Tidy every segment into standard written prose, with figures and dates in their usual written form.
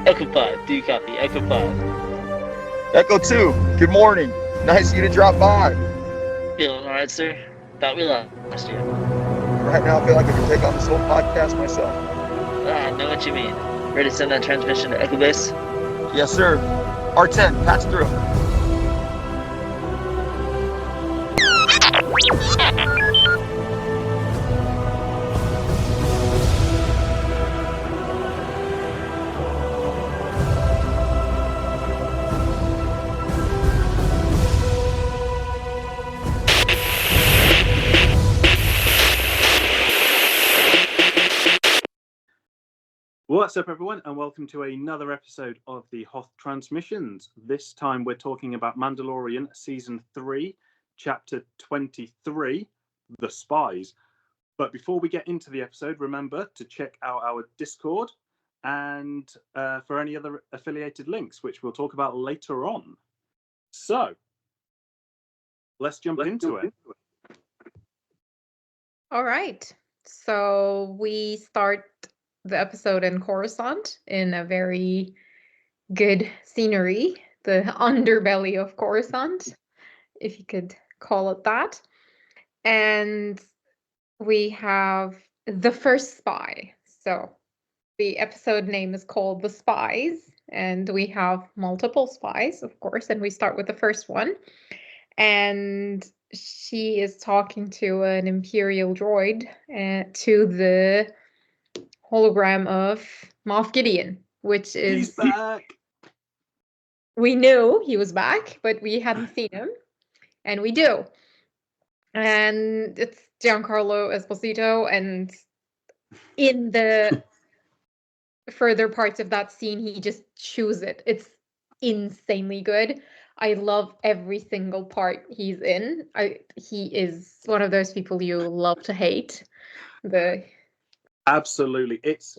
Echo 5, do you copy? Echo 5. Echo 2, good morning. Nice of you to drop by. Feeling alright, sir? Thought we lost you. Right now, I feel like I can take on this whole podcast myself. I know what you mean. Ready to send that transmission to Echo Base? Yes, sir. R10, patch through. What's up, everyone, and welcome to another episode of the Hoth Transmissions. This time we're talking about Mandalorian Season 3, Chapter 23, The Spies. But before we get into the episode, remember to check out our Discord and for any other affiliated links, which we'll talk about later on. So, let's jump into it. All right. So we start the episode in Coruscant in a very good scenery, the underbelly of Coruscant, if you could call it that. And we have the first spy. So the episode name is called The Spies, and we have multiple spies, of course, and we start with the first one. And she is talking to an Imperial droid to the hologram of Moff Gideon, which is... He's back! We knew he was back, but we hadn't seen him, and we do. And it's Giancarlo Esposito, and in the further parts of that scene, he just chews it. It's insanely good. I love every single part he's in. He is one of those people you love to hate. Absolutely. It's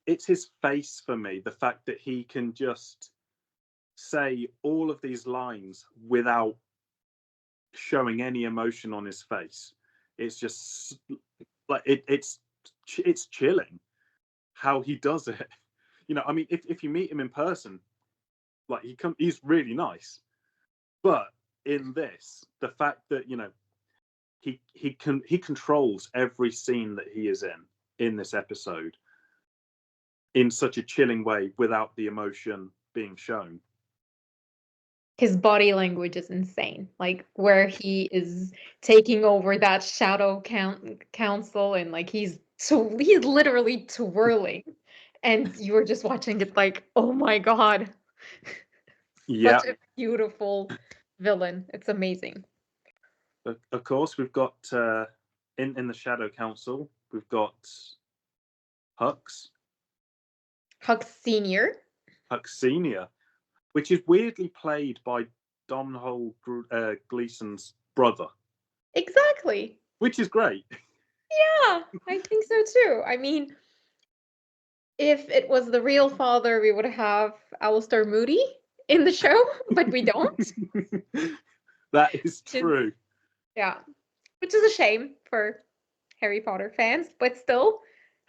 his face for me, the fact that he can just say all of these lines without showing any emotion on his face. It's just like it's chilling how he does it. You know, I mean, if you meet him in person, like he's really nice. But in this, the fact that, you know, he controls every scene that he is in this episode in such a chilling way without the emotion being shown. His body language is insane. Like where he is taking over that shadow council, and like he's literally twirling, and you were just watching it like, oh my god. Yeah. Such a beautiful villain. It's amazing. Of course, we've got in the Shadow Council, we've got Hux Senior, which is weirdly played by Domhnall Gleeson's brother. Exactly. Which is great. Yeah, I think so too. I mean, if it was the real father, we would have Alistair Moody in the show, but we don't. That is true. Yeah, which is a shame for Harry Potter fans, but still,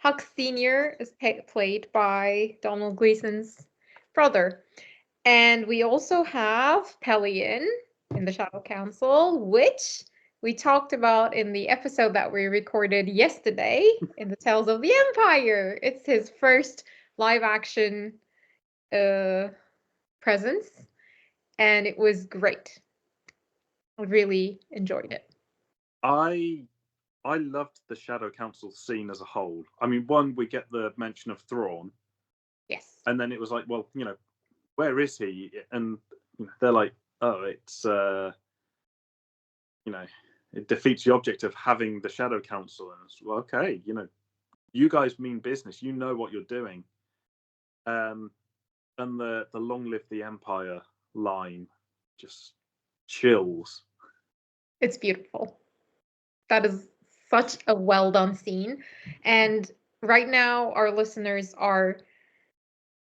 Hux Senior is played by Domhnall Gleeson's brother. And we also have Pelion in the Shadow Council, which we talked about in the episode that we recorded yesterday in the Tales of the Empire. It's his first live-action presence, and it was great. I really enjoyed it. I loved the Shadow Council scene as a whole. I mean, one, we get the mention of Thrawn. Yes. And then it was like, well, you know, where is he? And they're like, oh, it's, you know, it defeats the object of having the Shadow Council. And it's, well, okay, you know, you guys mean business. You know what you're doing. And the Long Live the Empire line just chills. It's beautiful. That is such a well done scene. And right now, our listeners are,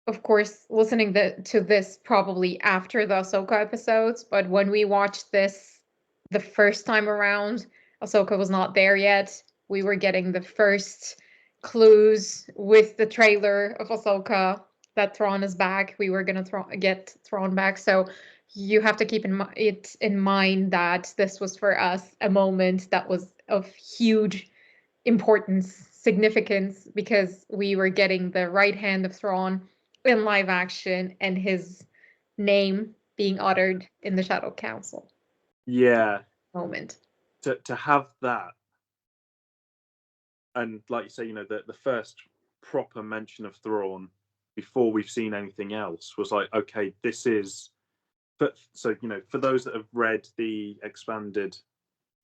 of course, listening to this probably after the Ahsoka episodes. But when we watched this the first time around, Ahsoka was not there yet. We were getting the first clues with the trailer of Ahsoka that Thrawn is back. We were gonna get Thrawn back. So you have to keep it in mind that this was for us a moment that was of huge importance, significance, because we were getting the right hand of Thrawn in live action and his name being uttered in the Shadow Council. Yeah. Moment. To have that, and like you say, you know, the first proper mention of Thrawn before we've seen anything else was like, okay, this is. But so, you know, for those that have read the expanded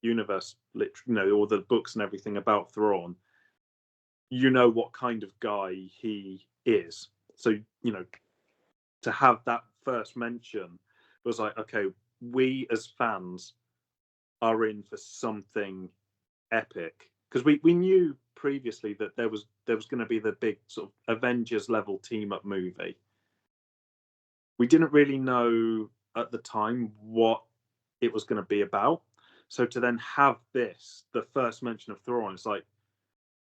universe, you know, all the books and everything about Thrawn, you know what kind of guy he is. So, you know, to have that first mention was like, okay, we as fans are in for something epic, because we knew previously that there was going to be the big sort of Avengers level team up movie. We didn't really know at the time what it was going to be about. So to then have this, the first mention of Thrawn, it's like,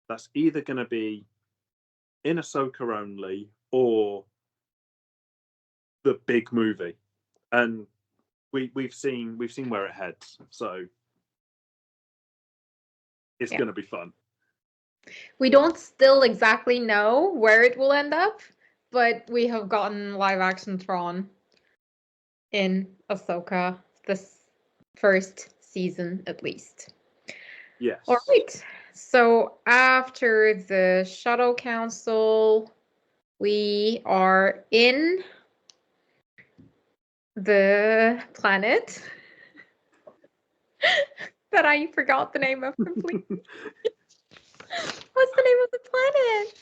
that's either going to be in Ahsoka only or the big movie, and we've seen where it heads. So it's going to be fun. We don't still exactly know where it will end up, but we have gotten live action Thrawn in Ahsoka this first season at least. Yes. All right. So after the Shadow Council, we are in the planet that I forgot the name of completely. What's the name of the planet?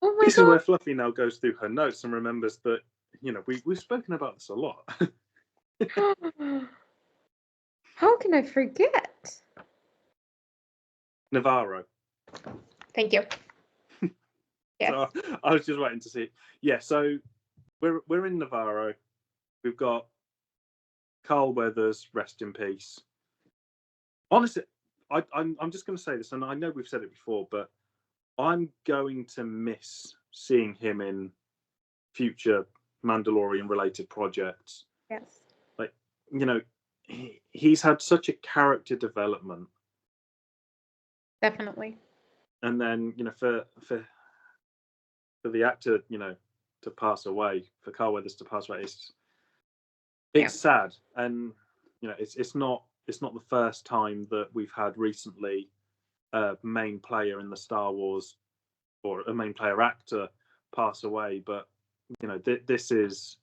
Oh my This god. is where Fluffy now goes through her notes and remembers that, you know, we've spoken about this a lot. How can I forget? Navarro. Thank you. Yes. So I was just waiting to see it. Yeah, so we're in Navarro. We've got Carl Weathers, rest in peace. Honestly, I'm just going to say this, and I know we've said it before, but I'm going to miss seeing him in future Mandalorian related projects. Yes. Like, you know, he's had such a character development. Definitely. And then, you know, for the actor, you know, to pass away, for Carl Weathers to pass away, it's sad. And, you know, it's not the first time that we've had recently a main player in the Star Wars, or a main player actor, pass away. But, you know, this is,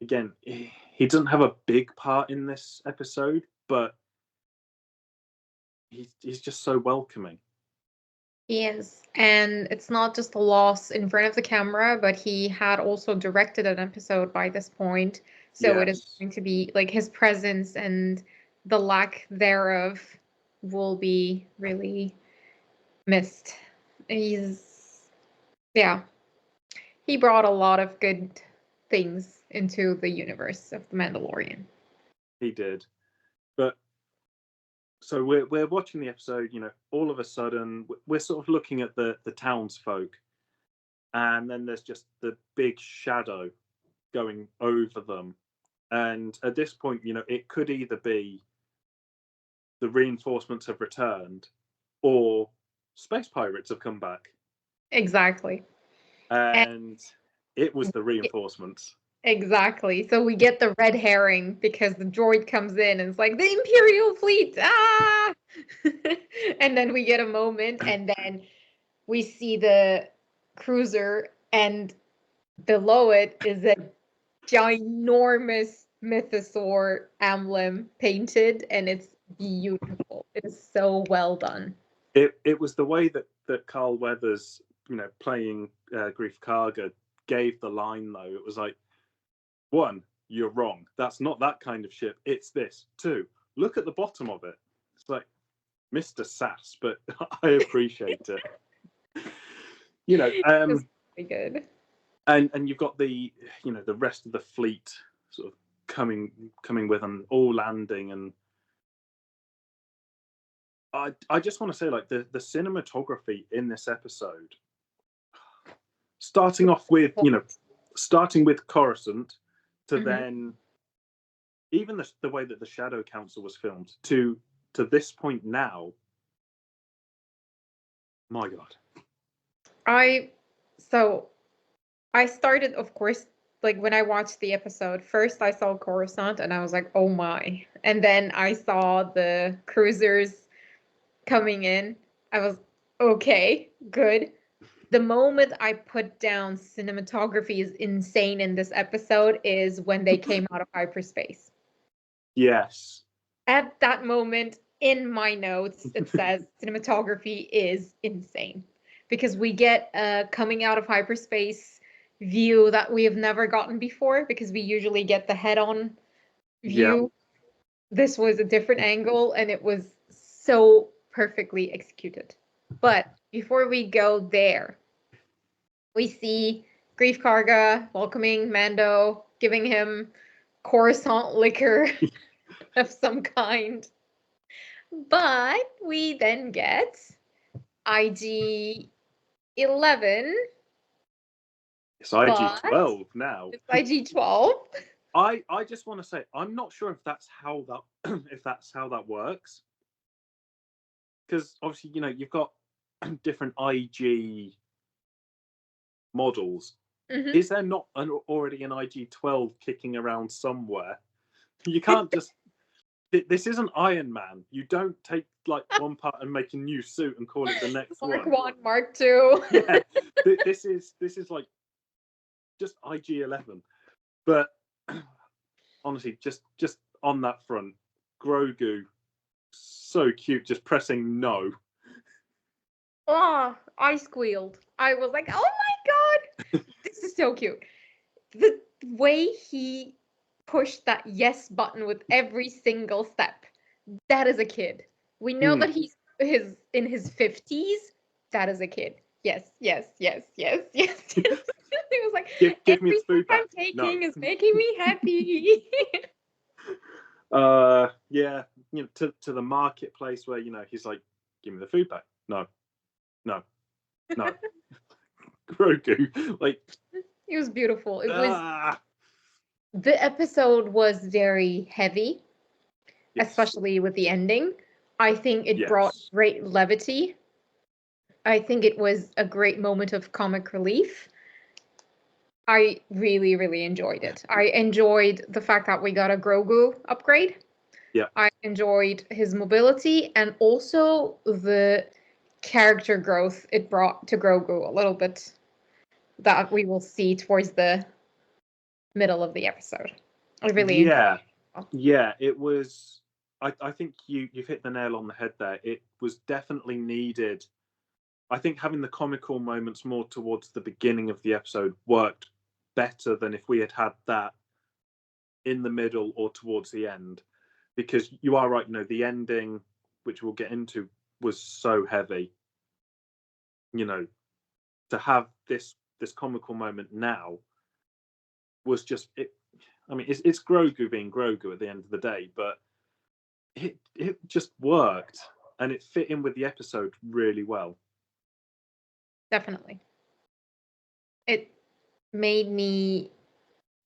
again, he doesn't have a big part in this episode, but he's just so welcoming. He is. And it's not just a loss in front of the camera, but he had also directed an episode by this point. So It is going to be like his presence and the lack thereof will be really missed. He brought a lot of good things into the universe of The Mandalorian. He did. But so we're watching the episode, you know, all of a sudden we're sort of looking at the townsfolk, and then there's just the big shadow going over them. And at this point, you know, it could either be the reinforcements have returned or space pirates have come back. Exactly. And it was the reinforcements. Exactly. So we get the red herring because the droid comes in and it's like, the Imperial fleet! Ah! And then we get a moment and then we see the cruiser, and below it is a ginormous mythosaur emblem painted, and it's beautiful. It is so well done. It was the way that Carl Weathers, you know, playing Grief Karga, gave the line, though. It was like, one, you're wrong. That's not that kind of ship. It's this. Two, look at the bottom of it. It's like Mr. Sass, but I appreciate it. You know, It's really good. And you've got the, you know, the rest of the fleet sort of coming with and all landing. And I just want to say, like, the cinematography in this episode, starting off with, starting with Coruscant to then even the way that the Shadow Council was filmed to this point now. My God. I started, of course, like when I watched the episode, first I saw Coruscant and I was like, oh my. And then I saw the cruisers coming in. I was, okay, good. The moment I put down cinematography is insane in this episode is when they came out of hyperspace. Yes. At that moment in my notes, it says cinematography is insane because we get a coming out of hyperspace view that we have never gotten before because we usually get the head-on view. Yeah. This was a different angle and it was so perfectly executed. But before we go there, we see Grief Karga welcoming Mando, giving him Coruscant liquor of some kind. But we then get IG-11. It's IG-12 now. It's IG-12. I just want to say, I'm not sure if that's how that works. Because obviously, you've got different IG models. Is there not already an IG-12 kicking around somewhere? You can't just. This isn't Iron Man. You don't take like one part and make a new suit and call it the next Mark one. Mark 1, Mark 2. Yeah, this is like just IG-11. But honestly, just on that front, Grogu, so cute, just pressing no. Oh, I squealed. I was like, oh my God, this is so cute. The way he pushed that yes button with every single step, that is a kid. We know that he's in his 50s. That is a kid. Yes, yes, yes, yes, yes. He was like, give me the food back. I'm taking is making me happy. Yeah, to the marketplace where he's like, give me the food back. No. Grogu, like, it was beautiful. It was the episode was very heavy, especially with the ending. I think it brought great levity. I think it was a great moment of comic relief. I really, really enjoyed it. I enjoyed the fact that we got a Grogu upgrade. Yeah. I enjoyed his mobility and also the character growth it brought to Grogu a little bit that we will see towards the middle of the episode. I really enjoyed it. Yeah, it was. I think you've hit the nail on the head there. It was definitely needed. I think having the comical moments more towards the beginning of the episode worked better than if we had that in the middle or towards the end, because you are right. The ending, which we'll get into, was so heavy. To have this comical moment now was just it. I mean, it's Grogu being Grogu at the end of the day, but it just worked and it fit in with the episode really well. Definitely. It made me.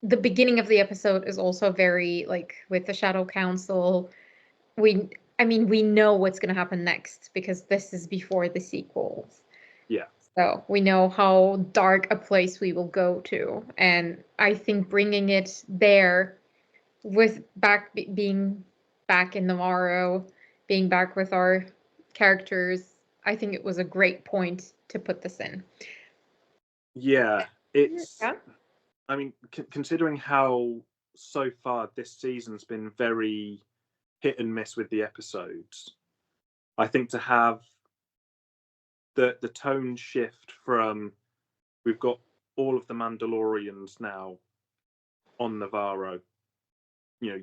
The beginning of the episode is also very like with the Shadow Council. We know what's going to happen next because this is before the sequels. Yeah. So we know how dark a place we will go to. And I think bringing it there with being back in Navarro, being back with our characters, I think it was a great point to put this in. Yeah, it's... Yeah. I mean, considering how so far this season's been very hit and miss with the episodes, I think to have the tone shift from we've got all of the Mandalorians now on Navarro,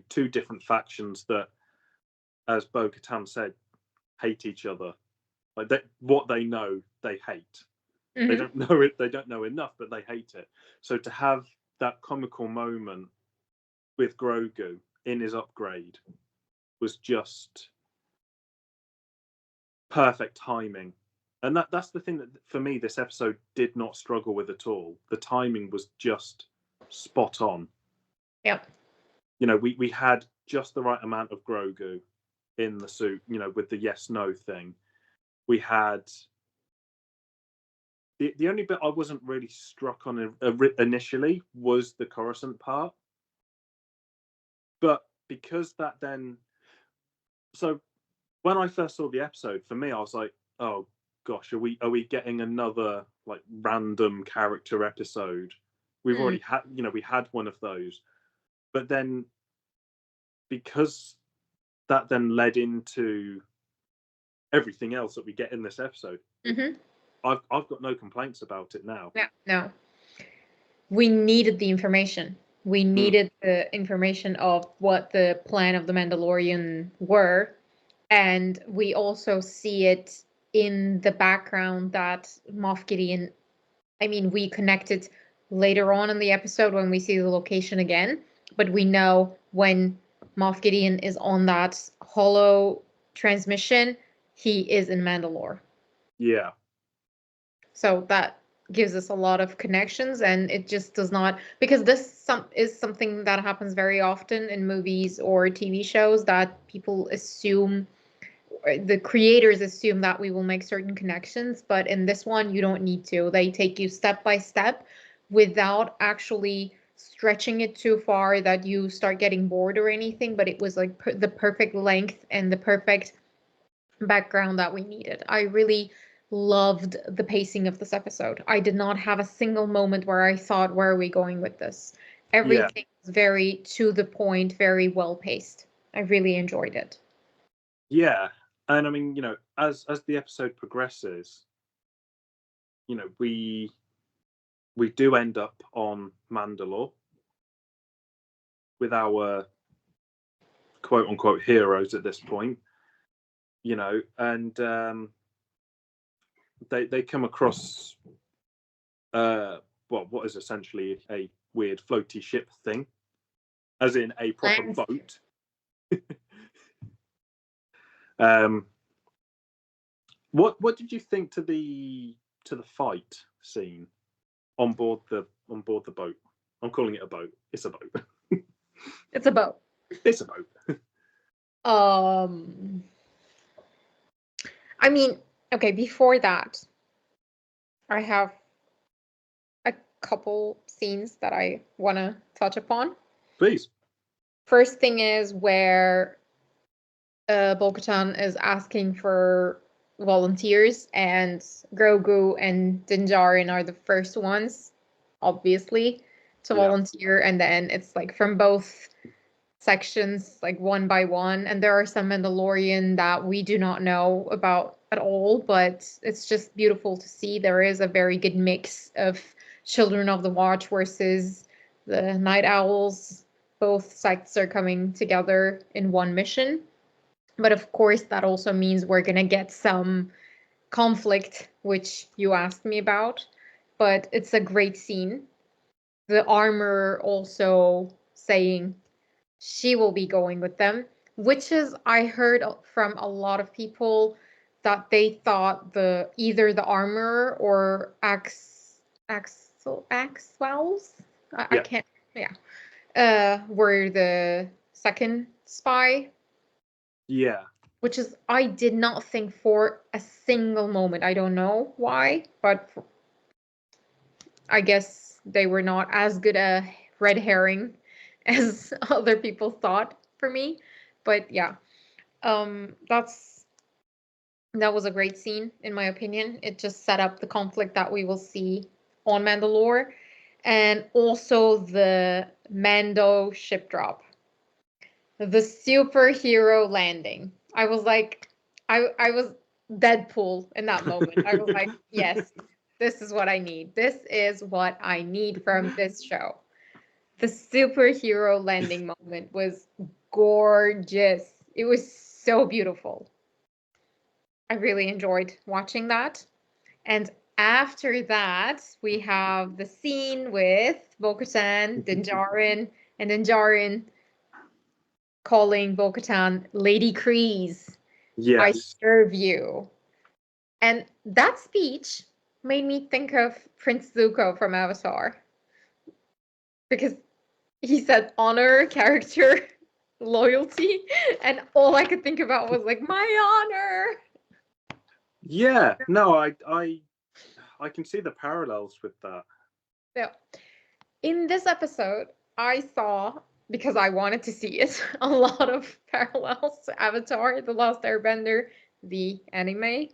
two different factions that, as Bo-Katan said, hate each other. Like what they know, they hate. Mm-hmm. They don't know it. They don't know enough, but they hate it. So to have that comical moment with Grogu in his upgrade was just perfect timing. And that's the thing that, for me, this episode did not struggle with at all. The timing was just spot on. Yep. We had just the right amount of Grogu in the suit, with the yes/no thing. We had... The only bit I wasn't really struck on initially was the Coruscant part. But because that then... So when I first saw the episode, for me, I was like, oh, gosh, are we getting another like random character episode? We've already had, we had one of those. But then because that then led into everything else that we get in this episode, I've got no complaints about it now. Yeah, no. We needed the information. We needed the information of what the plan of the Mandalorian were. And we also see it in the background that Moff Gideon, we connected later on in the episode when we see the location again, but we know when Moff Gideon is on that holo transmission, he is in Mandalore. Yeah. So that gives us a lot of connections, and it just does not, because this is something that happens very often in movies or TV shows, that people assume, the creators assume that we will make certain connections, but in this one you don't need to. They take you step by step without actually stretching it too far that you start getting bored or anything, but it was like the perfect length and the perfect background that we needed. I really loved the pacing of this episode. I did not have a single moment where I thought, where are we going with this? Everything was very to the point, very well paced. I really enjoyed it. Yeah. And as the episode progresses, we do end up on Mandalore with our quote unquote heroes at this point, and they come across what is essentially a weird floaty ship thing, as in a proper boat. What did you think to the fight scene on board the boat? I'm calling it a boat. It's a boat. It's a boat. It's a boat. Okay, before that, I have a couple scenes that I want to touch upon. Please. First thing is where Bo-Katan is asking for volunteers, and Grogu and Din Djarin are the first ones, obviously, to volunteer, and then it's like from both sections, like one by one, and there are some Mandalorian that we do not know about at all, but it's just beautiful to see. There is a very good mix of Children of the Watch versus the Night Owls. Both sects are coming together in one mission. But of course, that also means we're going to get some conflict, which you asked me about. But it's a great scene. The armorer also saying she will be going with them, which is, I heard from a lot of people that they thought either the armorer or Axwells, I can't, were the second spy. Yeah. Which is, I did not think for a single moment. I don't know why, but I guess they were not as good a red herring as other people thought for me. But yeah, that was a great scene, in my opinion. It just set up the conflict that we will see on Mandalore. And also the Mando ship drop. The superhero landing. I was like, I was Deadpool in that moment. I was like, yes, this is what I need. This is what I need from this show. The superhero landing moment was gorgeous. It was so beautiful. I really enjoyed watching that. And after that, we have the scene with Bo-Katan, Din Djarin, And then Jaren calling Bo-Katan Lady Kreese. I Yes. serve you. And that speech made me think of Prince Zuko from Avatar. Because he said honor, character, loyalty, and all I could think about was like, my honor. Yeah. No, I can see the parallels with that. So, in this episode, I saw, because I wanted to see it, a lot of parallels to Avatar, The Last Airbender, the anime,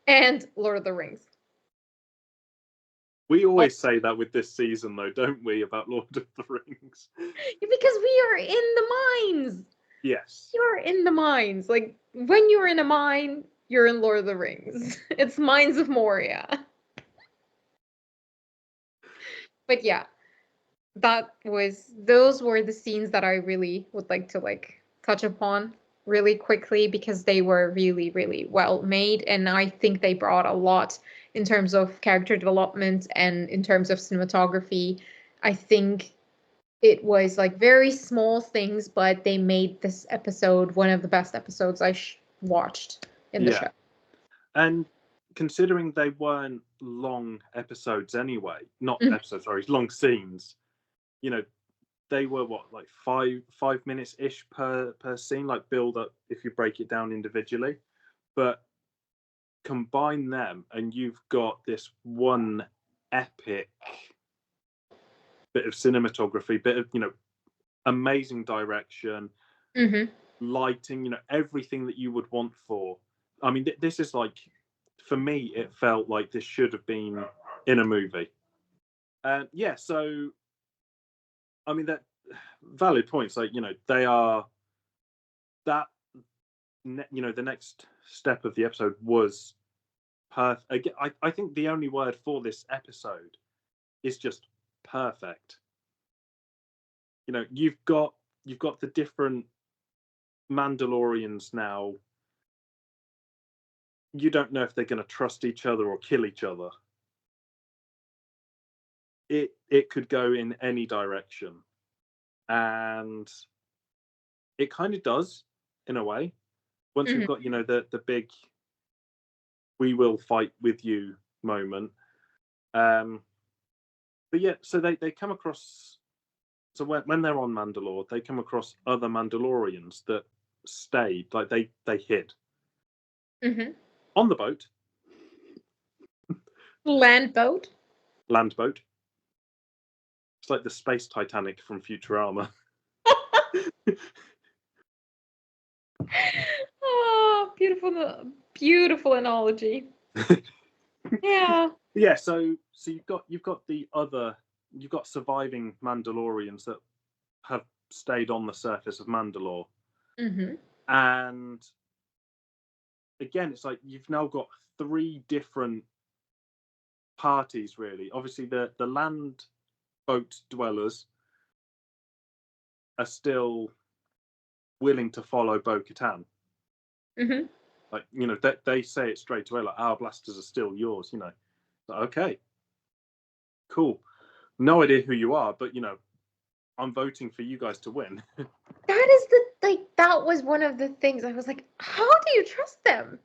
and Lord of the Rings. We always say that with this season, though, don't we, about Lord of the Rings? Because we are in the mines. Yes. You're in the mines. Like, when you're in a mine, you're in Lord of the Rings. It's Mines of Moria. But yeah, those were the scenes that I really would like to touch upon really quickly, because they were really, really well made, and I think they brought a lot in terms of character development and in terms of cinematography. I think it was like very small things, but they made this episode one of the best episodes I watched in the show. And considering they weren't long episodes anyway, not episodes, sorry, long scenes, you know, they were what, like 5 minutes ish per scene, like build up if you break it down individually. But combine them and you've got this one epic bit of cinematography, bit of, amazing direction, lighting, everything that you would want for. I mean, this is like, for me, it felt like this should have been in a movie. Yeah, so, I mean, that valid points. Like, they are that, the next step of the episode was perfect. Again, I think the only word for this episode is just perfect. You've got the different Mandalorians now. You don't know if they're going to trust each other or kill each other. It could go in any direction, and it kind of does in a way. Once we've got the big "we will fight with you" moment. But yeah, so they come across. So when they're on Mandalore, they come across other Mandalorians that stayed, like they hid on the boat. Land boat. It's like the space Titanic from Futurama. Oh, beautiful analogy. Yeah. Yeah, so you've got surviving Mandalorians that have stayed on the surface of Mandalore. And again, it's like you've now got 3 different parties, really. Obviously, the land boat dwellers are still willing to follow Bo-Katan. Like, they say it straight away, like, our blasters are still yours, Like, okay, cool. No idea who you are, but, I'm voting for you guys to win. That was one of the things I was like, how do you trust them?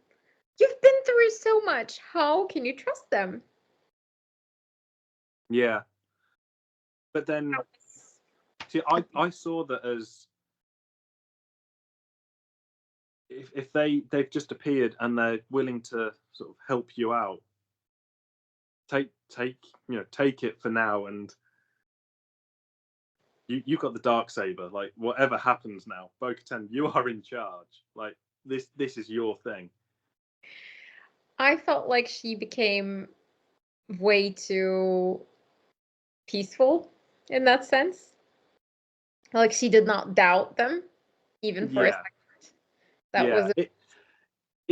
You've been through so much. How can you trust them? Yeah. But then, see, I saw that as if they've just appeared and they're willing to sort of help you out, take it for now, and you got the Darksaber. Like, whatever happens now, Bo-Katan, you are in charge. Like, this is your thing. I felt like she became way too peaceful in that sense. Like, she did not doubt them, even for a second. That was it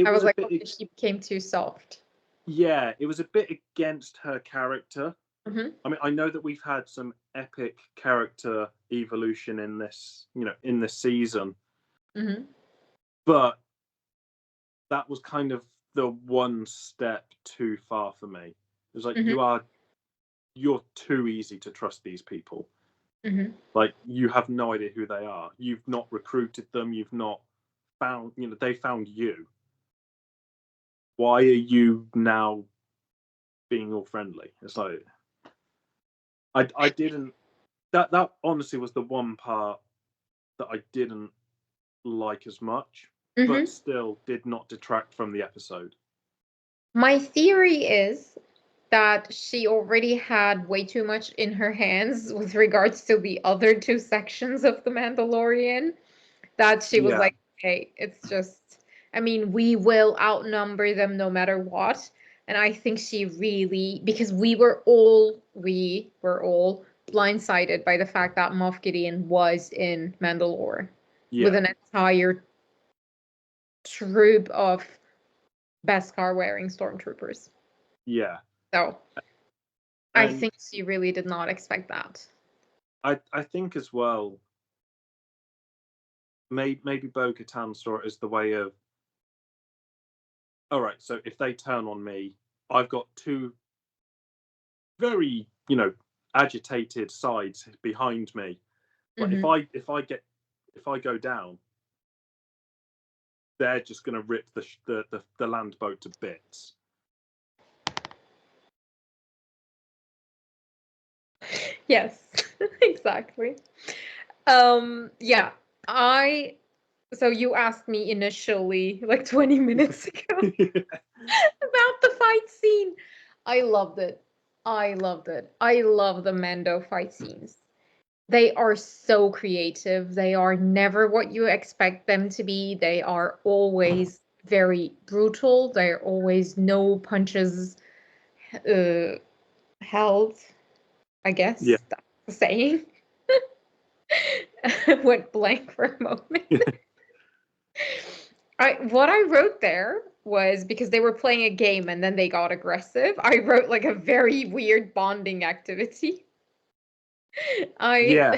I was like, bit, okay, she became too soft. Yeah, it was a bit against her character. I mean, I know that we've had some epic character evolution in this, in this season. But that was kind of the one step too far for me. It was like, you're too easy to trust these people. Mm-hmm. Like, you have no idea who they are. You've not recruited them. You've not found, they found you. Why are you now being all friendly? It's like, I didn't, that honestly was the one part that I didn't like as much, but still did not detract from the episode. My theory is that she already had way too much in her hands with regards to the other two sections of The Mandalorian, that she was like, hey, it's just, I mean, we will outnumber them no matter what. And I think she really, because we were all blindsided by the fact that Moff Gideon was in Mandalore with an entire troop of Beskar wearing stormtroopers. Yeah. So I think she really did not expect that. I think as well, maybe Bo-Katan saw it as the way of, all right, so if they turn on me, I've got two very, agitated sides behind me. But if I go down, they're just going to rip the land boat to bits. Yes, exactly. Yeah, so you asked me initially, like 20 minutes ago, about the fight scene. I loved it. I loved it. I love the Mando fight scenes. They are so creative. They are never what you expect them to be. They are always very brutal. They're always no punches held, I guess. Yeah. That's the saying. Went blank for a moment. What I wrote there was, because they were playing a game and then they got aggressive, I wrote like a very weird bonding activity. I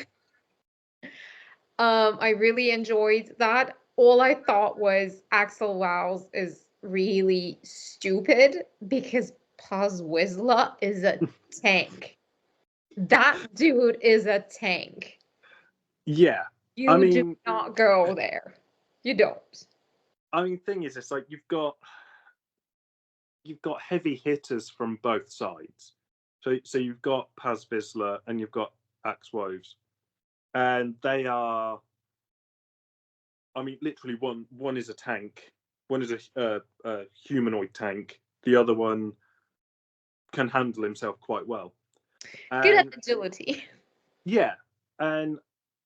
really enjoyed that. All I thought was Axel Wows is really stupid because Paz Vizsla is a tank. That dude is a tank. Yeah. You do not go there. You don't. I mean, thing is, it's like you've got heavy hitters from both sides. So you've got Paz Vizsla and you've got Axe Woves, and they are, I mean, literally one is a tank, one is a humanoid tank. The other one can handle himself quite well. Good at agility. Yeah, and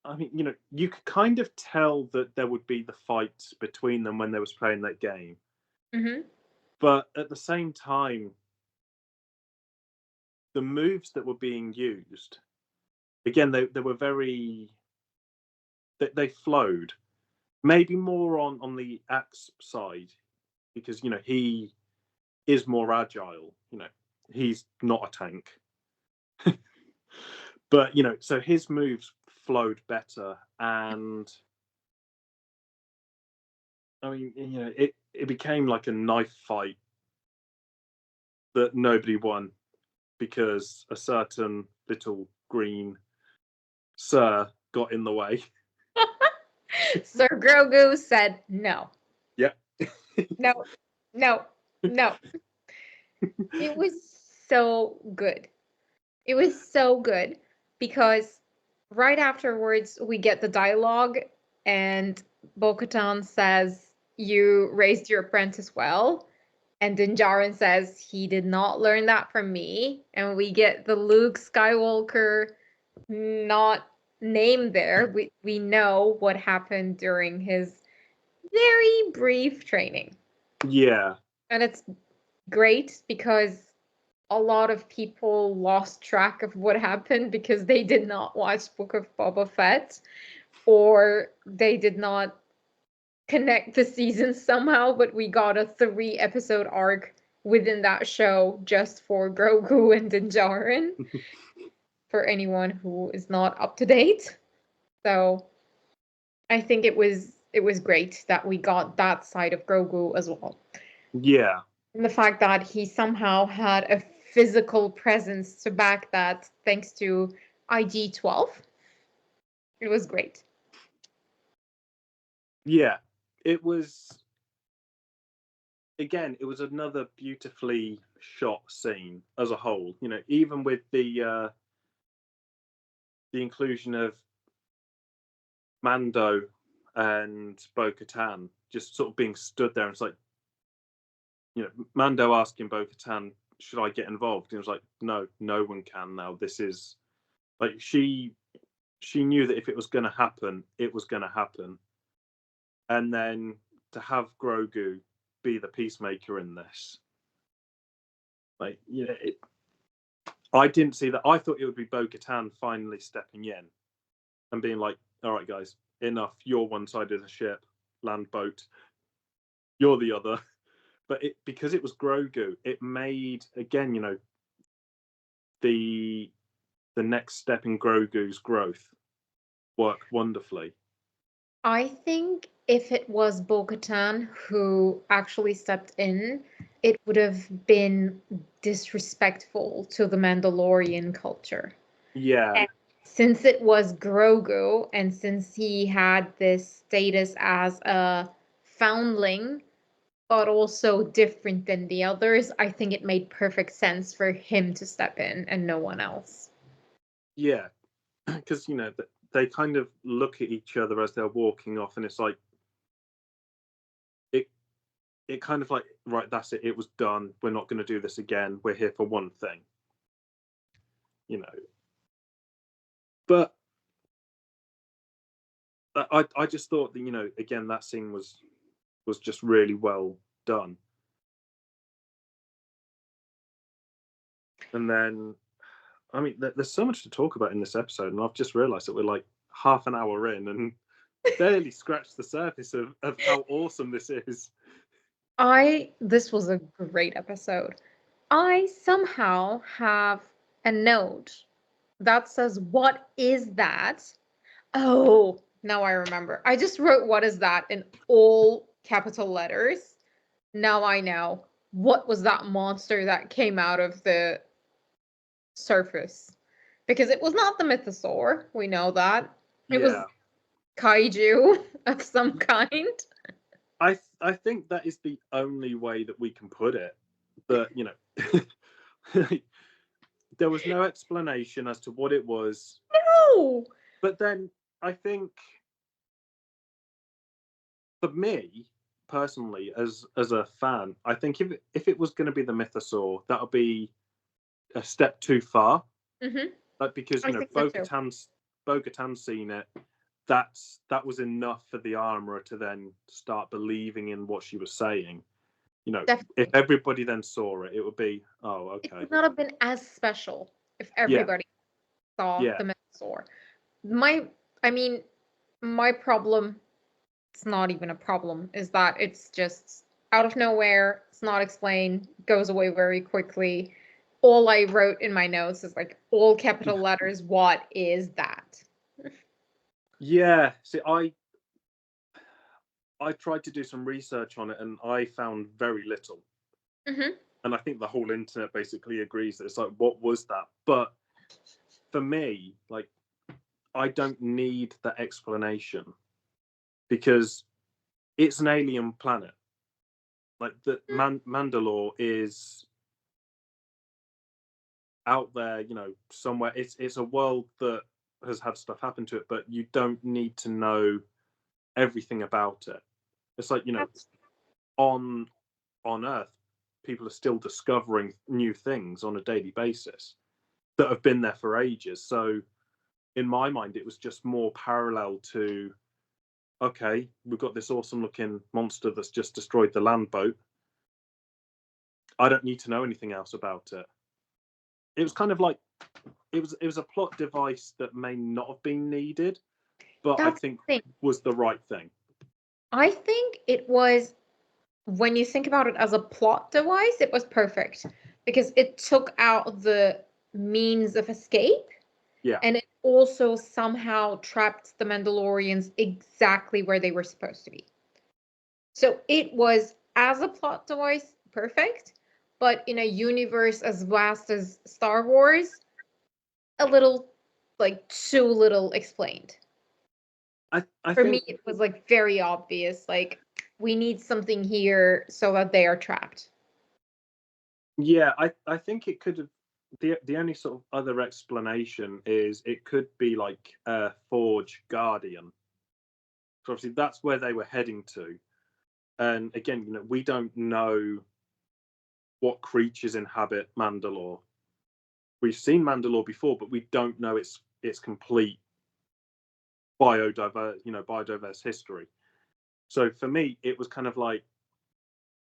I mean, you could kind of tell that there would be the fight between them when they was playing that game. Mm-hmm. But at the same time, the moves that were being used, again, they were very, they flowed. Maybe more on the Axe side, because he is more agile. He's not a tank. But so his moves flowed better, and I mean, it became like a knife fight that nobody won because a certain little green sir got in the way. Sir Grogu said no. Yep. No. It was so good. It was so good because right afterwards we get the dialogue and Bo-Katan says, you raised your apprentice well. And Din Djarin says, he did not learn that from me. And we get the Luke Skywalker not named there. We know what happened during his very brief training. Yeah. And it's great because a lot of people lost track of what happened because they did not watch Book of Boba Fett, or they did not connect the seasons somehow, but we got a 3-episode arc within that show just for Grogu and Din Djarin, for anyone who is not up to date. So I think it was great that we got that side of Grogu as well. Yeah. And the fact that he somehow had a physical presence to back that, thanks to IG-12. It was great. Yeah, it was. Again, it was another beautifully shot scene as a whole. You know, even with the inclusion of Mando and Bo-Katan just sort of being stood there, and it's like, you know, Mando asking Bo-Katan, "Should I get involved?" And it was like, "No, no one can now. This is like she knew that if it was going to happen, it was going to happen." And then to have Grogu be the peacemaker in this, like, you know, I didn't see that. I thought it would be Bo-Katan finally stepping in and being like, "All right, guys, enough. You're one side of the ship, land boat. You're the other." But because it was Grogu, it made, again, you know, the next step in Grogu's growth work wonderfully. I think if it was Bo-Katan who actually stepped in, it would have been disrespectful to the Mandalorian culture. Yeah. And since it was Grogu, and since he had this status as a foundling, but also different than the others, I think it made perfect sense for him to step in and no one else. Yeah. Because, you know, they kind of look at each other as they're walking off, and it's like, it kind of like, right, that's it. It was done. We're not going to do this again. We're here for one thing, you know. But I just thought that, you know, again, that scene was just really well done. And then, I mean, there's so much to talk about in this episode, and I've just realised that we're like half an hour in and barely scratched the surface of how awesome this is. This was a great episode. I somehow have a note that says, "What is that?" Oh, now I remember. I just wrote "What is that?" in all capital letters. Now I know. What was that monster that came out of the surface? Because it was not the mythosaur. We know that. It was kaiju of some kind. I think that is the only way that we can put it. But, you know, there was no explanation as to what it was. No. But then I think, for me personally, as a fan, I think if it was going to be the mythosaur, that would be a step too far. Mm-hmm. Like, because, you know, Bo-Katan's seen it. That was enough for the armorer to then start believing in what she was saying. You know, Definitely. if everybody then saw it, it would be, oh, okay. It would not have been as special if everybody saw the mythosaur. My problem, it's not even a problem, is that it's just out of nowhere. It's not explained, goes away very quickly. All I wrote in my notes is like all capital letters, "What is that?" Yeah. See, I tried to do some research on it, and I found very little. Mm-hmm. And I think the whole internet basically agrees that it's like, what was that? But for me, like, I don't need that explanation, because it's an alien planet. Like, the Mandalore is out there, you know, somewhere. It's a world that has had stuff happen to it, but you don't need to know everything about it. It's like, you know, on Earth, people are still discovering new things on a daily basis that have been there for ages. So in my mind, it was just more parallel to, okay, we've got this awesome looking monster that's just destroyed the land boat. I don't need to know anything else about it. It was kind of like, it was a plot device that may not have been needed, but I think was the right thing. I think it was, when you think about it as a plot device, it was perfect because it took out the means of escape. Yeah. And it also somehow trapped the Mandalorians exactly where they were supposed to be. So it was, as a plot device, perfect, but in a universe as vast as Star Wars, a little, like, too little explained. I For think, me, it was like very obvious. Like, we need something here so that they are trapped. yeah, I think it could have. The only sort of other explanation is it could be like a Forge Guardian. So obviously that's where they were heading to. And again, we don't know what creatures inhabit Mandalore. We've seen Mandalore before, but we don't know its complete biodiverse history. So for me, it was kind of like,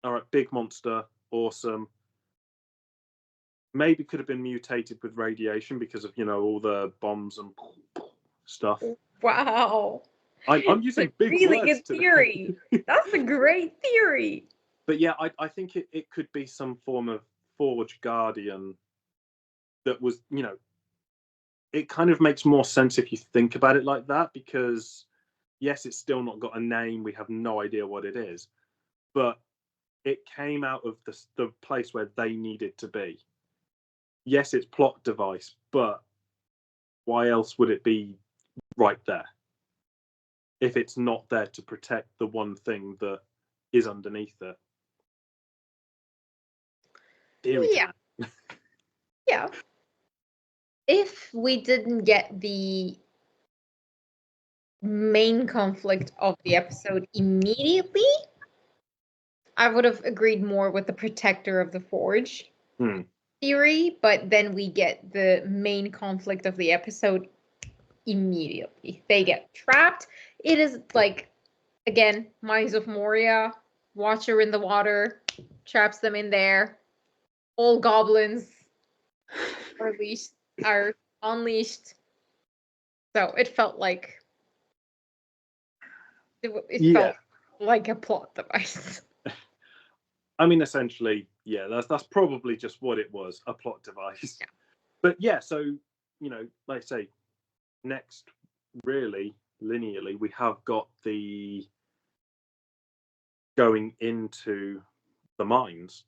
all right, big monster, awesome. Maybe could have been mutated with radiation because of all the bombs and stuff. Wow. I'm using That's a big really words good today. theory. That's a great theory. But yeah, I think it could be some form of Forge Guardian that was, it kind of makes more sense if you think about it like that, because yes, it's still not got a name. We have no idea what it is, but it came out of the place where they needed to be. Yes, it's plot device, but why else would it be right there if it's not there to protect the one thing that is underneath it? Theory Yeah. time. Yeah. If we didn't get the main conflict of the episode immediately, I would have agreed more with the protector of the Forge theory, but then we get the main conflict of the episode immediately. They get trapped. It is like, again, Mines of Moria, Watcher in the water, traps them in there. All goblins are unleashed. So it felt like it felt like a plot device. I mean, essentially, yeah, that's probably just what it was, a plot device. Yeah. But yeah, so, like I say, next, really, linearly, we have got the going into the mines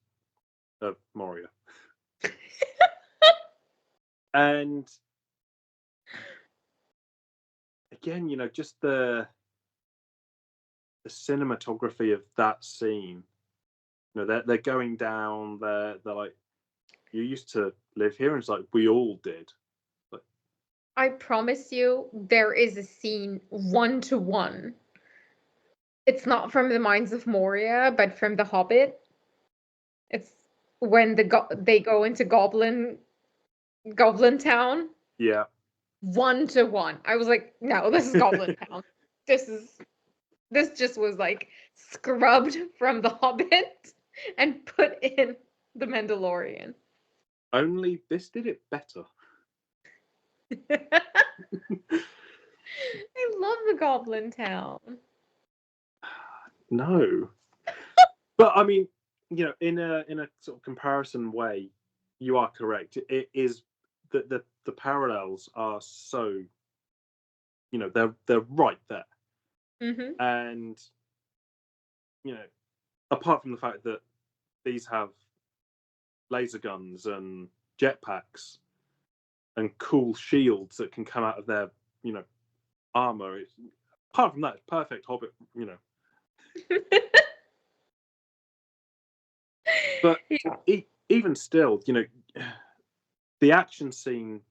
of Moria. And again, just the cinematography of that scene. They're going down, they're like, you used to live here, and it's like, we all did. I promise you, there is a scene 1-to-1. It's not from the Mines of Moria, but from The Hobbit. It's when they go into Goblin Town. Yeah. 1-to-1. I was like, no, this is Goblin Town. This just was like scrubbed from The Hobbit and put in The Mandalorian. Only this did it better. I love the Goblin Town. No. But I mean, in a sort of comparison way, you are correct. It is that the parallels are so, they're right there. Mm-hmm. And apart from the fact that these have laser guns and jetpacks and cool shields that can come out of their armor, apart from that, it's perfect Hobbit. But Yeah. even still, the action scene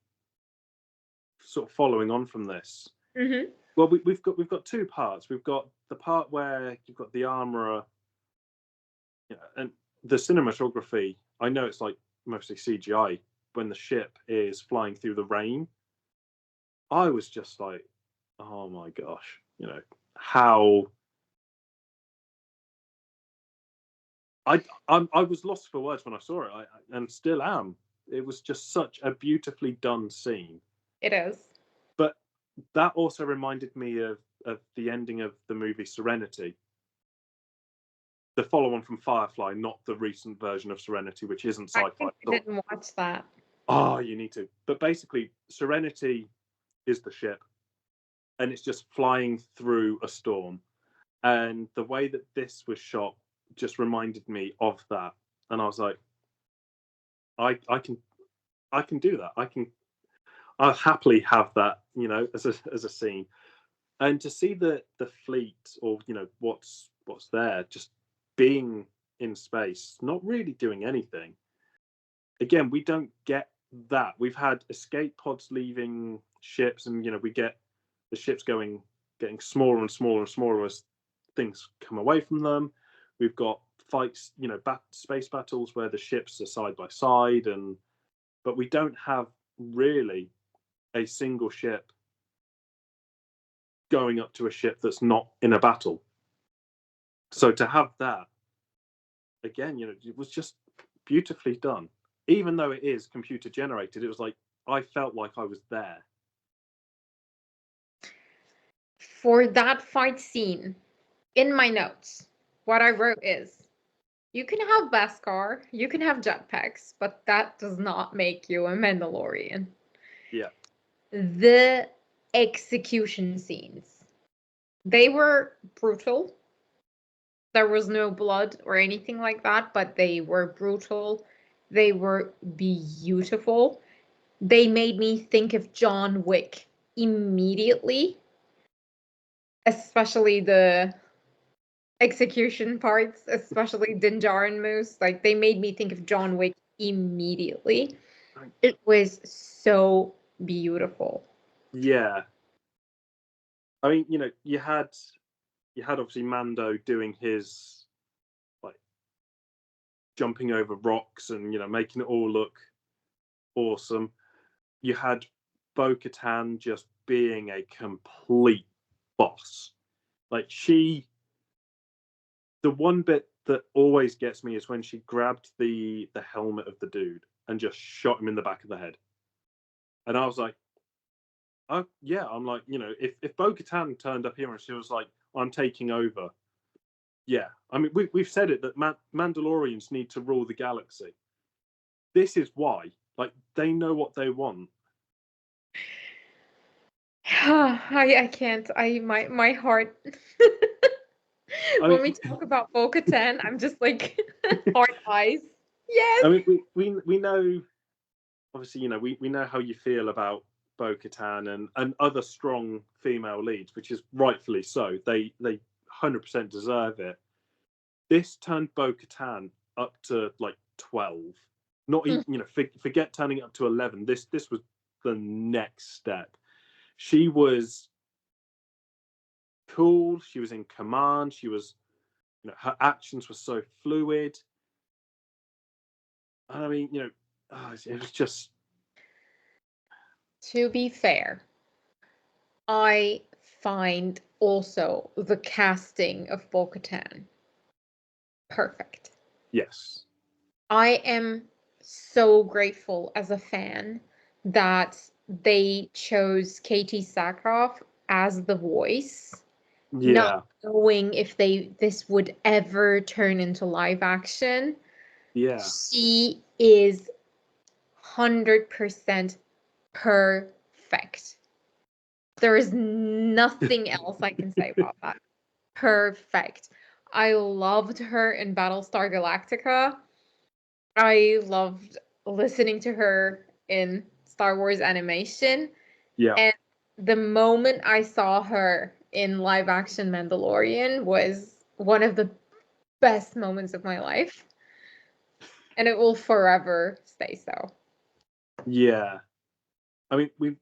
sort of following on from this. Mm-hmm. Well, we've got two parts. We've got the part where you've got the armorer, and the cinematography. I know it's like mostly CGI when the ship is flying through the rain. I was just like, oh my gosh, how. I was lost for words when I saw it, and still am. It was just such a beautifully done scene. It is. But that also reminded me of the ending of the movie Serenity, the follow-on from Firefly, not the recent version of Serenity, which isn't sci-fi. I didn't watch that. Oh, you need to. But basically, Serenity is the ship, and it's just flying through a storm. And the way that this was shot just reminded me of that. And I was like, I can do that. I'll happily have that, as a scene. And to see the fleet, or what's there, just being in space, not really doing anything. Again, we don't get that. We've had escape pods leaving ships, and we get the ships getting smaller and smaller and smaller as things come away from them. We've got fights, space battles where the ships are side by side, but we don't have really a single ship going up to a ship that's not in a battle. So to have that, again, it was just beautifully done. Even though it is computer generated, it was like I felt like I was there. For that fight scene, in my notes, what I wrote is, you can have Beskar, you can have jetpacks, but that does not make you a Mandalorian. Yeah. The execution scenes, they were brutal. There was no blood or anything like that, but they were brutal. They were beautiful. They made me think of John Wick immediately, especially the execution parts, especially Din Djarin moves. Like, they made me think of John Wick immediately. It was so beautiful. Yeah. I mean, you had obviously Mando doing his like jumping over rocks and making it all look awesome. You had Bo-Katan just being a complete boss. Like, the one bit that always gets me is when she grabbed the helmet of the dude and just shot him in the back of the head. And I was like, oh yeah, I'm like, if Bo-Katan turned up here and she was like, I'm taking over. Yeah, I mean, we've said it that Mandalorians need to rule the galaxy. This is why. Like, they know what they want. I can't. My heart. When we talk about Bo-Katan, I'm just like hard eyes. Yes. I mean, we know, obviously, we know how you feel about Bo-Katan and other strong female leads, which is rightfully so. They 100% deserve it. This turned Bo-Katan up to like 12. Not even, forget turning it up to 11. This was the next step. She was cool. She was in command. She was, her actions were so fluid. I mean, it was just. To be fair, I find also the casting of Bo-Katan perfect. Yes. I am so grateful as a fan that they chose Katie Sackhoff as the voice. Yeah. Not knowing if this would ever turn into live action. Yeah. She is 100% perfect. There is nothing else I can say about that. Perfect. I loved her in Battlestar Galactica. I loved listening to her in Star Wars animation. Yeah. And the moment I saw her in live action Mandalorian was one of the best moments of my life. And it will forever stay so. Yeah. I mean,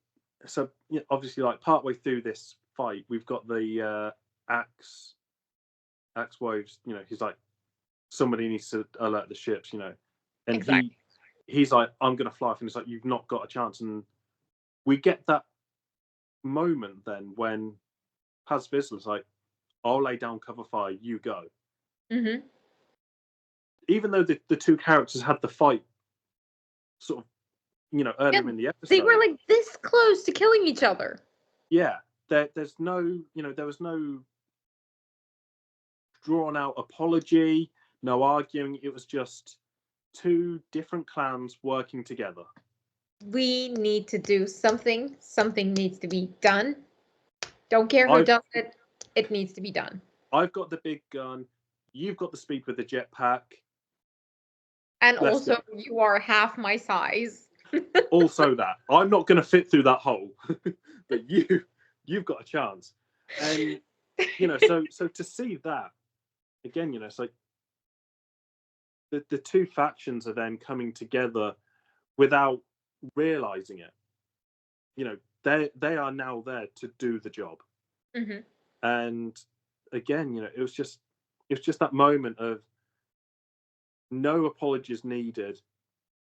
obviously, like, partway through this fight, we've got the axe woves. He's like, somebody needs to alert the ships. And Exactly. he's like, I'm gonna fly off, and it's like, you've not got a chance. And we get that moment then when Paz Vizsla's like, I'll lay down cover fire, you go. Mm-hmm. Even though the two characters had the fight sort of, earlier in the episode. They were like this close to killing each other. Yeah. There's no, there was no drawn out apology, no arguing. It was just two different clans working together. We need to do something. Something needs to be done. Don't care who does it. It needs to be done. I've got the big gun. You've got the speed with the jetpack. And also, you are half my size. Also that. I'm not going to fit through that hole. But you've got a chance. And so to see that again, it's like the two factions are then coming together without realizing it. They are now there to do the job. Mhm. And again, it was just that moment of no apologies needed.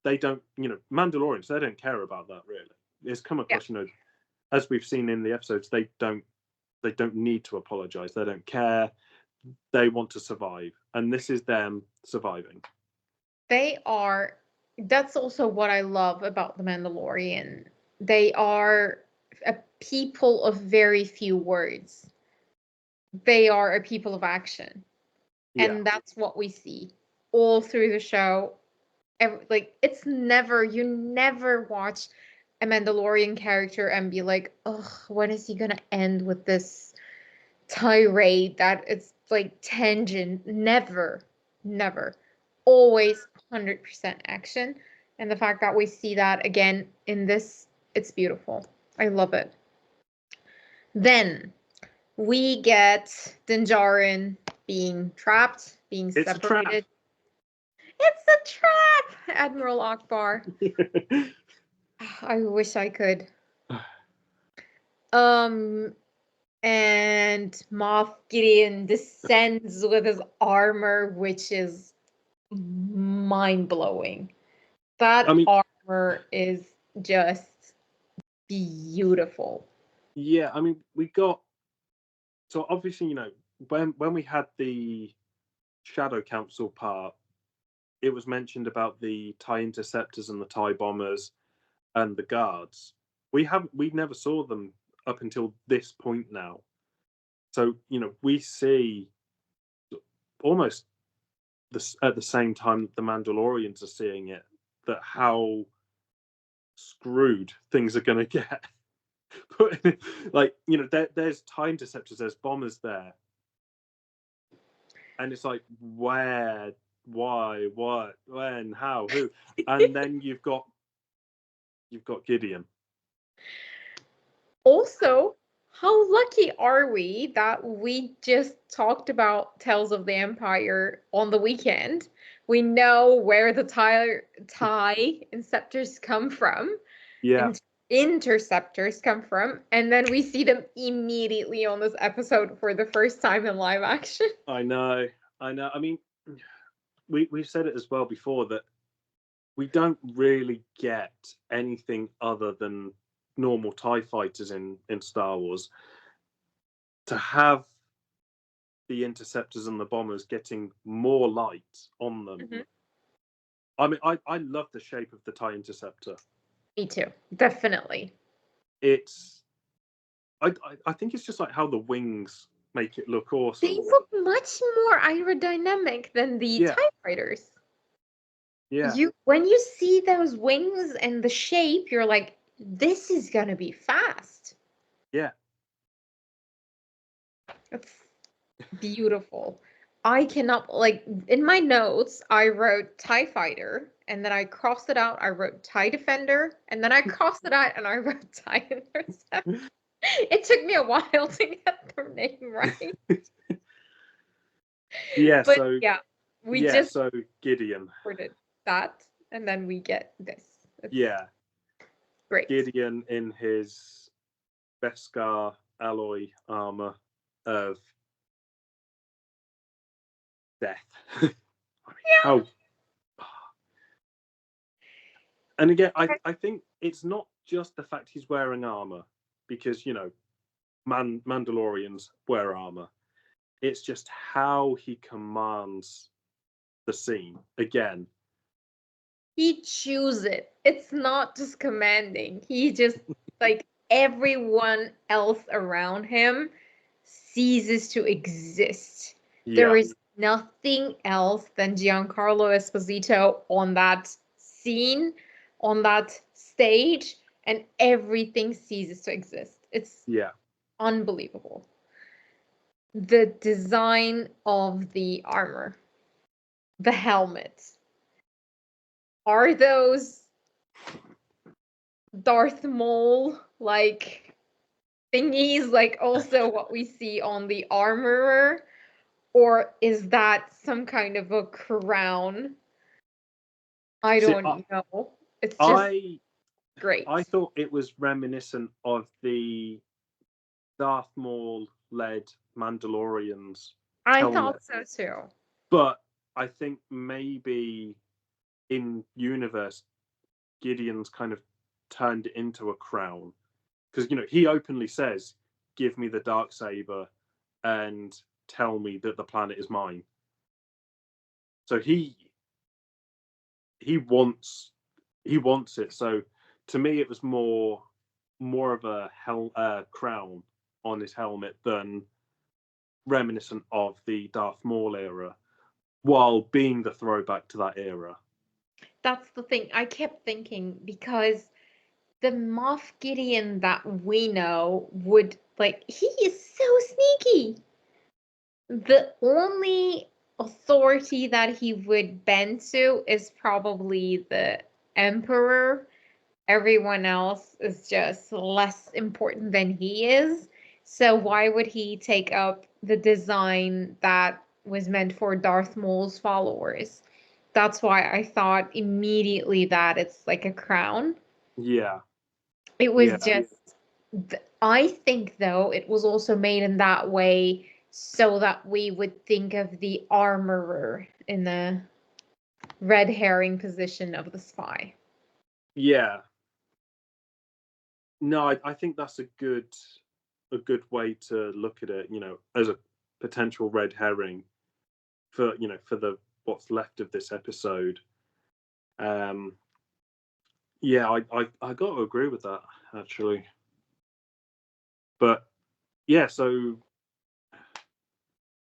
They don't, Mandalorians, they don't care about that really. It's come Yeah. across, as we've seen in the episodes, they don't need to apologize. They don't care. They want to survive, and this is them surviving. That's also what I love about the Mandalorian. They are a people of very few words. They are a people of action. Yeah. And that's what we see all through the show. It's you never watch a Mandalorian character and be like, ugh, when is he gonna end with this tirade that it's like tangent? Never. Always 100% action. And the fact that we see that again in this, it's beautiful. I love it. Then we get Din being trapped, being It's separated. It's a trap, Admiral Akbar. I wish I could. And Moff Gideon descends with his armor, which is mind-blowing. That armor is just beautiful. Yeah, we got, so obviously, when we had the Shadow Council part, it was mentioned about the TIE interceptors and the TIE bombers and the guards. We never saw them up until this point now. So, we see almost at the same time the Mandalorians are seeing it, that how screwed things are going to get. But, there's TIE interceptors, there's bombers there. And it's like, where, why, what, when, how, who? And then you've got Gideon. Also, how lucky are we that we just talked about Tales of the Empire on the weekend? We know where the TIE interceptors come from. Yeah. Interceptors come from, and then we see them immediately on this episode for the first time in live action. I know. We've said it as well before that we don't really get anything other than normal TIE fighters in Star Wars. To have the interceptors and the bombers getting more light on them. Mm-hmm. I love the shape of the TIE interceptor. Me too, definitely. I think it's just like how the wings make it look awesome. They look much more aerodynamic than the TIE fighters. Yeah. When you see those wings and the shape, you're like, this is gonna be fast. Yeah. It's beautiful. I cannot, in my notes, I wrote TIE Fighter, and then I crossed it out, I wrote TIE Defender, and then I crossed it out and I wrote TIE Interceptor. It took me a while to get their name right. Yeah, but so so Gideon recorded that, and then we get this. It's great. Gideon in his Beskar alloy armor of death. How? And again, I think it's not just the fact he's wearing armor, because Mandalorians wear armor. It's just how he commands the scene. Again, he chooses it. It's not just commanding. He just everyone else around him ceases to exist. Yeah. There is nothing else than Giancarlo Esposito on that scene, on that stage, and everything ceases to exist. It's unbelievable. The design of the armor, the helmet. Are those Darth Maul thingies like also what we see on the armorer, or is that some kind of a crown? I See, don't know. It's just great. I thought it was reminiscent of the Darth Maul-led Mandalorians I helmet, thought so too. but I think maybe in universe, Gideon's kind of turned it into a crown because he openly says, "Give me the Darksaber and tell me that the planet is mine." So he wants it. So to me, it was more of a crown on his helmet than reminiscent of the Darth Maul era, while being the throwback to that era. That's the thing. I kept thinking because the Moff Gideon that we know would he is so sneaky. The only authority that he would bend to is probably the Emperor. Everyone else is just less important than he is. So why would he take up the design that was meant for Darth Maul's followers? That's why I thought immediately that it's like a crown. Yeah. It was just, I think though, it was also made in that way so that we would think of the armorer in the red herring position of the spy. Yeah. No, I think that's a good way to look at it, as a potential red herring for the what's left of this episode. Yeah, I got to agree with that actually. But yeah, so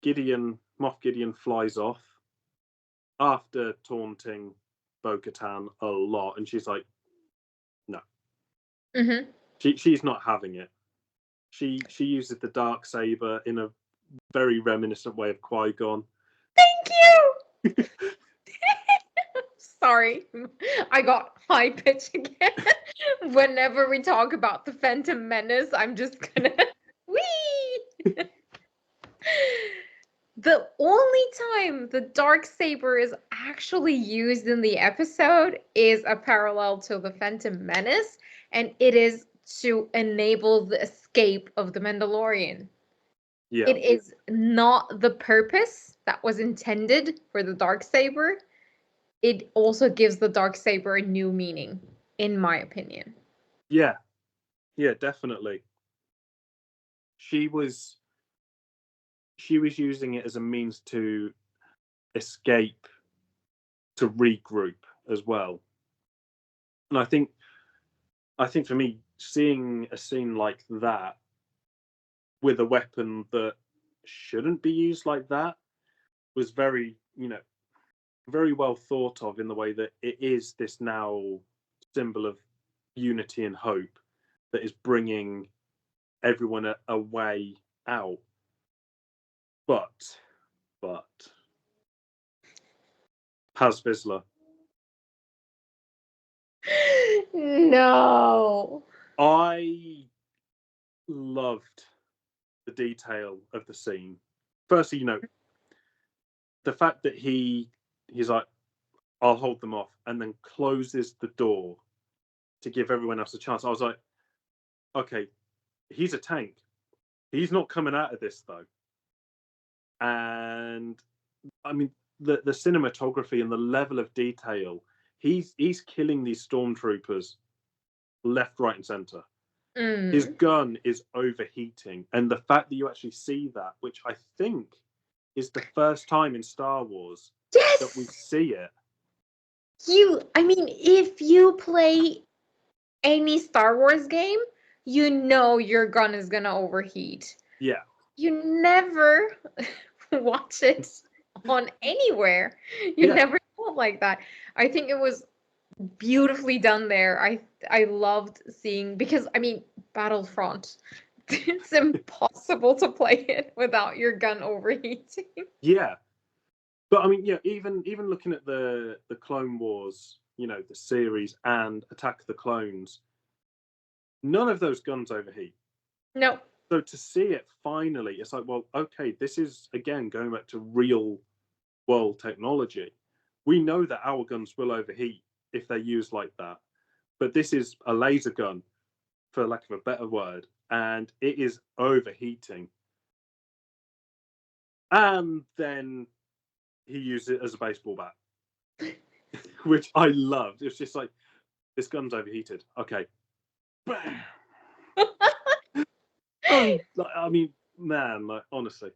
Moff Gideon flies off after taunting Bo-Katan a lot, and she's like, no. Mm-hmm. She's not having it. She uses the Darksaber in a very reminiscent way of Qui-Gon. Thank you. Sorry, I got high pitch again. Whenever we talk about the Phantom Menace, I'm just gonna wee. The only time the Darksaber is actually used in the episode is a parallel to the Phantom Menace, and it is to enable the escape of the Mandalorian. Yeah. It is not the purpose that was intended for the Darksaber. It also gives the Darksaber a new meaning, in my opinion. Yeah, definitely. She was using it as a means to escape, to regroup as well. And I think for me, seeing a scene like that with a weapon that shouldn't be used like that was very, very well thought of, in the way that it is this now symbol of unity and hope that is bringing everyone a way out. But Paz Vizsla, No. I loved the detail of the scene. Firstly, the fact that he's like, I'll hold them off, and then closes the door to give everyone else a chance. I was like, okay, he's a tank. He's not coming out of this though. And I mean, the cinematography and the level of detail, he's killing these stormtroopers left, right, and center. His gun is overheating, and the fact that you actually see that, which I think is the first time in Star Wars that we see it. If you play any Star Wars game, you know your gun is gonna overheat. Yeah. You never watch it on anywhere. You never felt like that. I think it was beautifully done there. I loved seeing, because Battlefront, it's impossible to play it without your gun overheating. Yeah. But even looking at the Clone Wars, the series, and Attack of the Clones, none of those guns overheat. No. So to see it finally, it's like, well, okay, this is again going back to real world technology. We know that our guns will overheat if they're used like that, but this is a laser gun, for lack of a better word, and it is overheating. And then he used it as a baseball bat, which I loved. It's just like, this gun's overheated. Okay. Bam! Oh, I mean, man, like, honestly.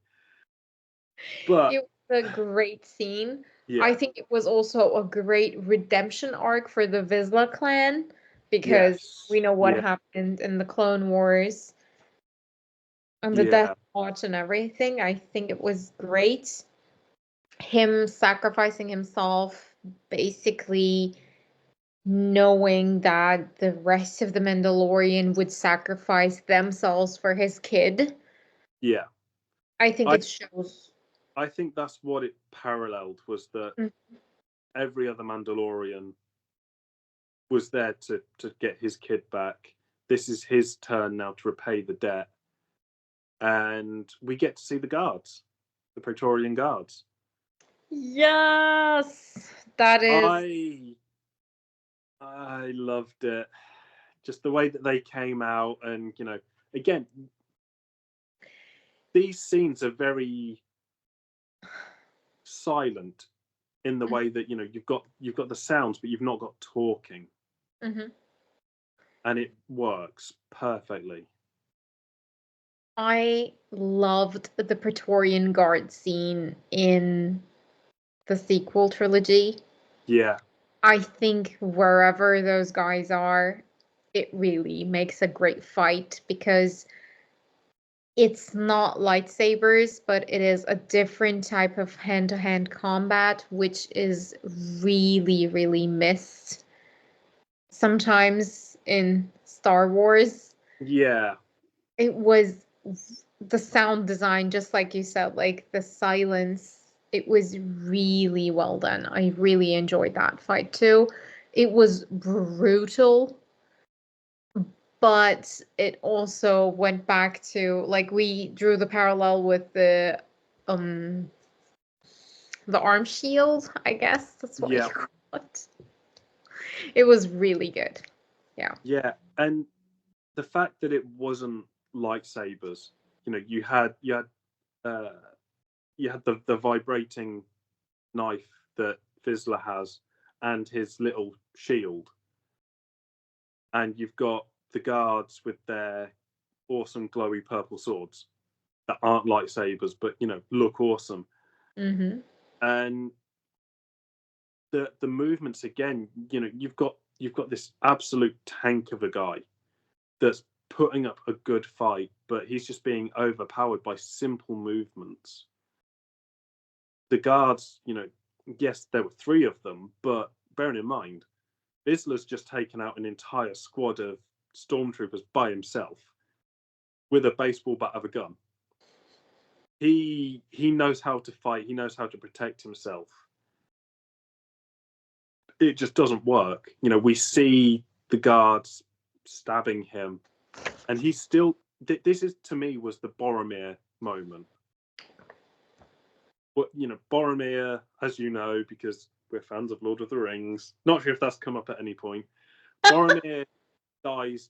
But It was a great scene. yeah, I think it was also a great redemption arc for the Vizsla clan, because yes, we know what yeah, happened in the Clone Wars and the Death yeah, Watch and everything. I think it was great. Him sacrificing himself, basically knowing that the rest of the Mandalorian would sacrifice themselves for his kid. yeah. I think I it shows. I think that's what it paralleled, was that Mm. every other Mandalorian was there to get his kid back. This is his turn now to repay the debt, and we get to see the guards, the Praetorian guards. Yes, that is. I loved it. Just the way that they came out, and again, these scenes are very silent in the way that you've got the sounds, but you've not got talking, Mhm. and it works perfectly. I loved the Praetorian Guard scene in the sequel trilogy. Yeah, I think wherever those guys are, it really makes a great fight, because it's not lightsabers, but it is a different type of hand-to-hand combat, which is really, really missed sometimes in Star Wars. yeah, It was the sound design, just like you said, like the silence. It was really well done. I really enjoyed that fight too. It was brutal, but it also went back to, like, we drew the parallel with um the arm shield, I guess that's what you yeah, call it. It was really good. Yeah. yeah. And the fact that it wasn't lightsabers, uh, you had the vibrating knife that Vizsla has, and his little shield, and you've got the guards with their awesome glowy purple swords that aren't lightsabers, but look awesome. Mm-hmm. And the movements again, you've got this absolute tank of a guy that's putting up a good fight, but he's just being overpowered by simple movements. The guards, yes, there were three of them, but bearing in mind, Vizsla's just taken out an entire squad of stormtroopers by himself with a baseball bat of a gun. He knows how to fight. He knows how to protect himself. It just doesn't work. We see the guards stabbing him, and he's still. This is, to me, was the Boromir moment. But Boromir, as you know, because we're fans of Lord of the Rings. Not sure if that's come up at any point. Boromir dies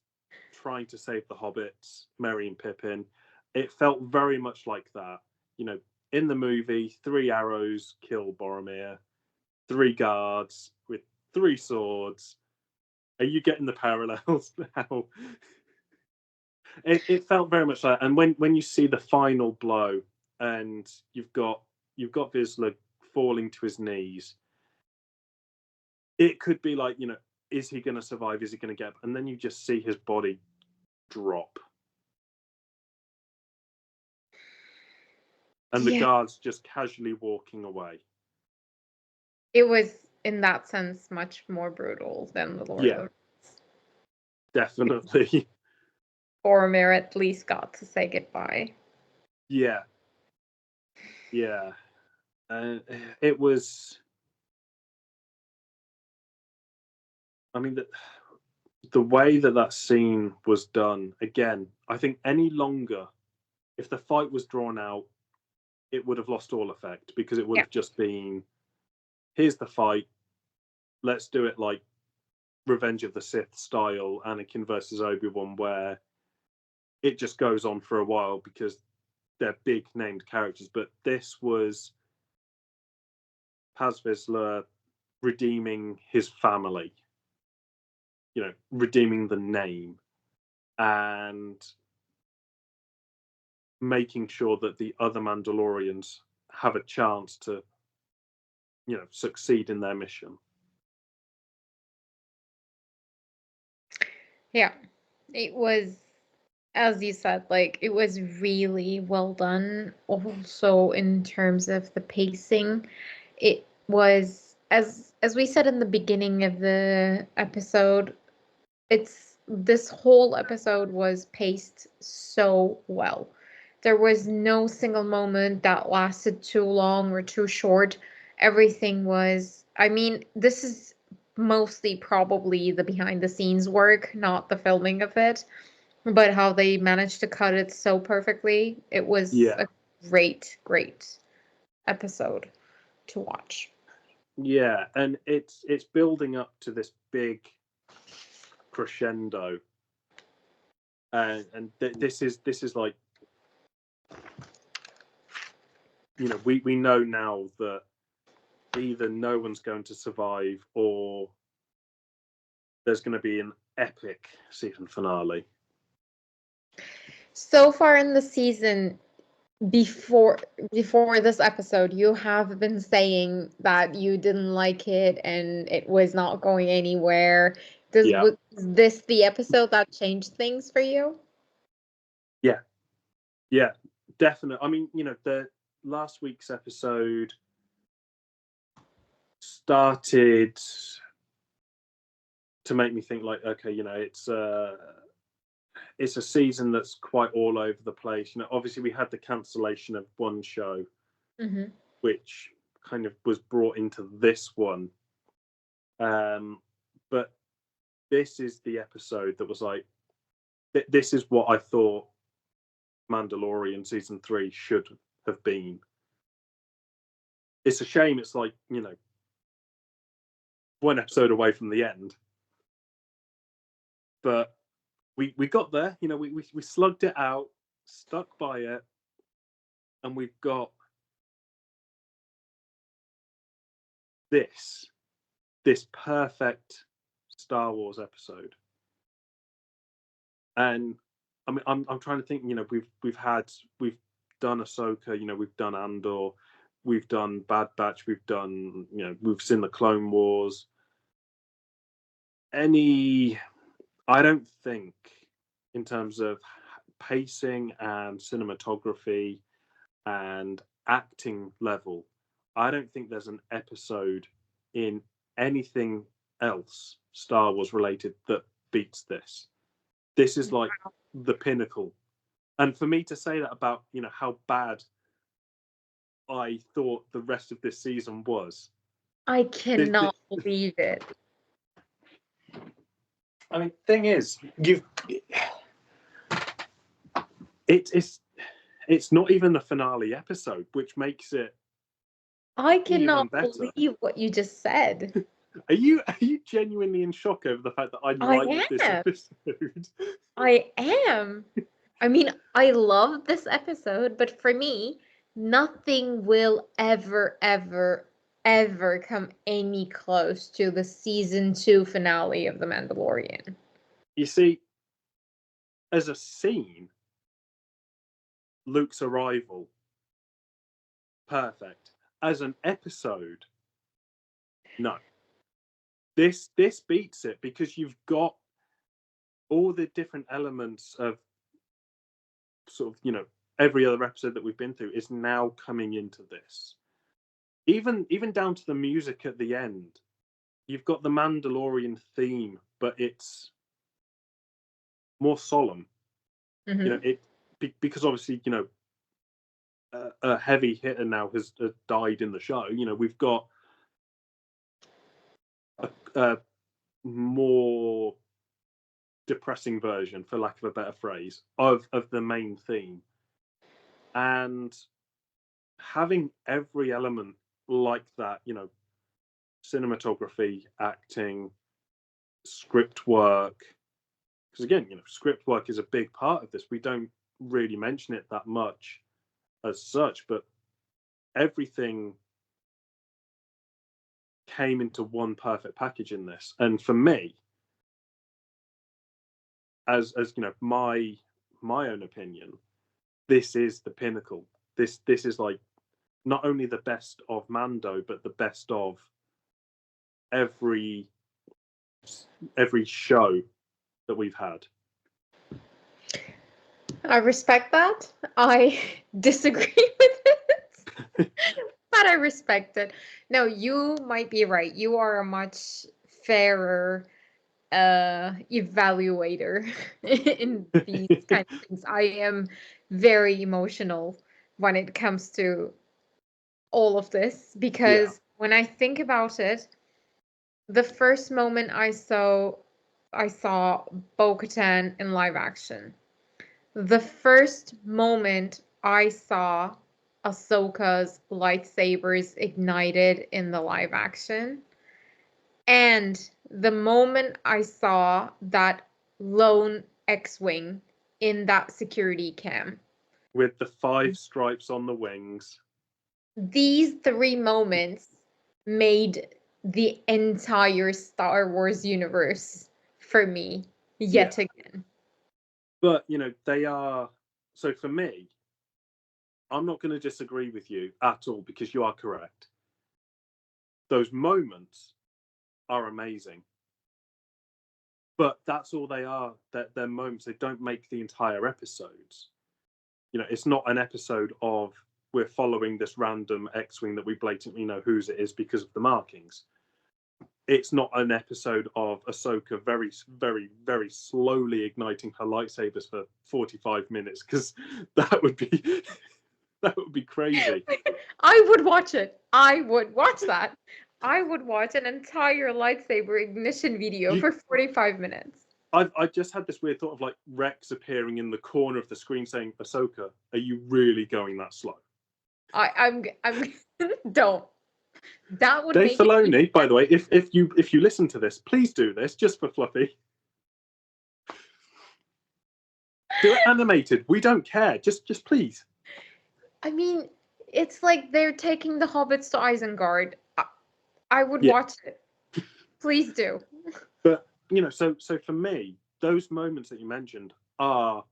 trying to save the hobbits, Merry and Pippin. It felt very much like that. In the movie, 3 arrows kill Boromir, 3 guards with 3 swords. Are you getting the parallels now? It felt very much like, and when you see the final blow, and you've got Vizsla falling to his knees, it could be like, is he going to survive? Is he going to get up? And then you just see his body drop, and the Yeah. guards just casually walking away. It was, in that sense, much more brutal than the Lord of Yeah, the definitely. Boromir at least got to say goodbye. Yeah, yeah. And it was. I mean, the way that scene was done, again, I think any longer, if the fight was drawn out, it would have lost all effect, because it would have just been, here's the fight, let's do it like Revenge of the Sith style, Anakin versus Obi-Wan, where it just goes on for a while because they're big named characters. But this was Paz Vizsla redeeming his family, redeeming the name, and making sure that the other Mandalorians have a chance to, succeed in their mission. Yeah, it was, as you said, like, it was really well done. Also, in terms of the pacing, it was, as we said in the beginning of the episode, this whole episode was paced so well. There was no single moment that lasted too long or too short. Everything was, I mean, this is mostly probably the behind the scenes work, not the filming of it, but how they managed to cut it so perfectly. It was a great episode to watch. Yeah, and it's building up to this big crescendo, and this is like, we know now that either no one's going to survive, or there's going to be an epic season finale. So far in the season, before this episode, you have been saying that you didn't like it and it was not going anywhere. Was this the episode that changed things for you? Yeah, definitely. I mean, the last week's episode started to make me think, like, okay, it's a season that's quite all over the place. Obviously we had the cancellation of one show, which kind of was brought into this one. But this is the episode that was like, this is what I thought Mandalorian season 3 should have been. It's a shame it's like, one episode away from the end. But we got there, we slugged it out, stuck by it, and we've got this perfect Star Wars episode. And I mean, I'm trying to think, we've done Ahsoka, we've done Andor, we've done Bad Batch, we've done, we've seen the Clone Wars. I don't think, in terms of pacing and cinematography and acting level, I don't think there's an episode in anything else Star Wars related that beats this. This is like the pinnacle. And for me to say that about, how bad I thought the rest of this season was, I cannot believe it. I mean, thing is, it's not even a finale episode, which makes it. I cannot believe what you just said. Are you genuinely in shock over the fact that I like this episode? I am. I mean, I love this episode, but for me, nothing will ever come any close to the season 2 finale of The Mandalorian. You see, as a scene, Luke's arrival, perfect. As an episode, no. This beats it, because you've got all the different elements of sort of, every other episode that we've been through is now coming into this. Even down to the music at the end. You've got the Mandalorian theme, but it's more solemn. Because obviously, a heavy hitter now has died in the show. We've got a more depressing version, for lack of a better phrase, of the main theme. And having every element like that, you know, cinematography, acting, script work, because again, you know, script work is a big part of this. We don't really mention it that much as such, but everything came into one perfect package in this. And for me, as you know, my own opinion, this is the pinnacle. This is like not only the best of Mando, but the best of every show that we've had. I respect that. I disagree with it, but I respect it. No, you might be right. You are a much fairer evaluator in these kind of things. I am very emotional when it comes to all of this, because when I think about it, the first moment I saw Bo-Katan in live action, the first moment I saw Ahsoka's lightsabers ignited in the live action, and the moment I saw that lone X-Wing in that security cam, with the 5 stripes on the wings. These 3 moments made the entire Star Wars universe for me yet again. But, you know, they are... So for me, I'm not going to disagree with you at all, because you are correct. Those moments are amazing. But that's all they are. They're moments. They don't make the entire episodes. You know, it's not an episode of we're following this random X-Wing that we blatantly know whose it is because of the markings. It's not an episode of Ahsoka very, very, very slowly igniting her lightsabers for 45 minutes, because that would be crazy. I would watch it. I would watch that. I would watch an entire lightsaber ignition video for 45 minutes. I just had this weird thought of like Rex appearing in the corner of the screen saying, "Ahsoka, are you really going that slow?" I'm don't. That would Dave make Filoni, by the way, if you listen to this, please do this just for Fluffy. Do it animated. We don't care. Just please. I mean, it's like they're taking the hobbits to Isengard. I would watch it. Please do. But, you know, so for me, those moments that you mentioned are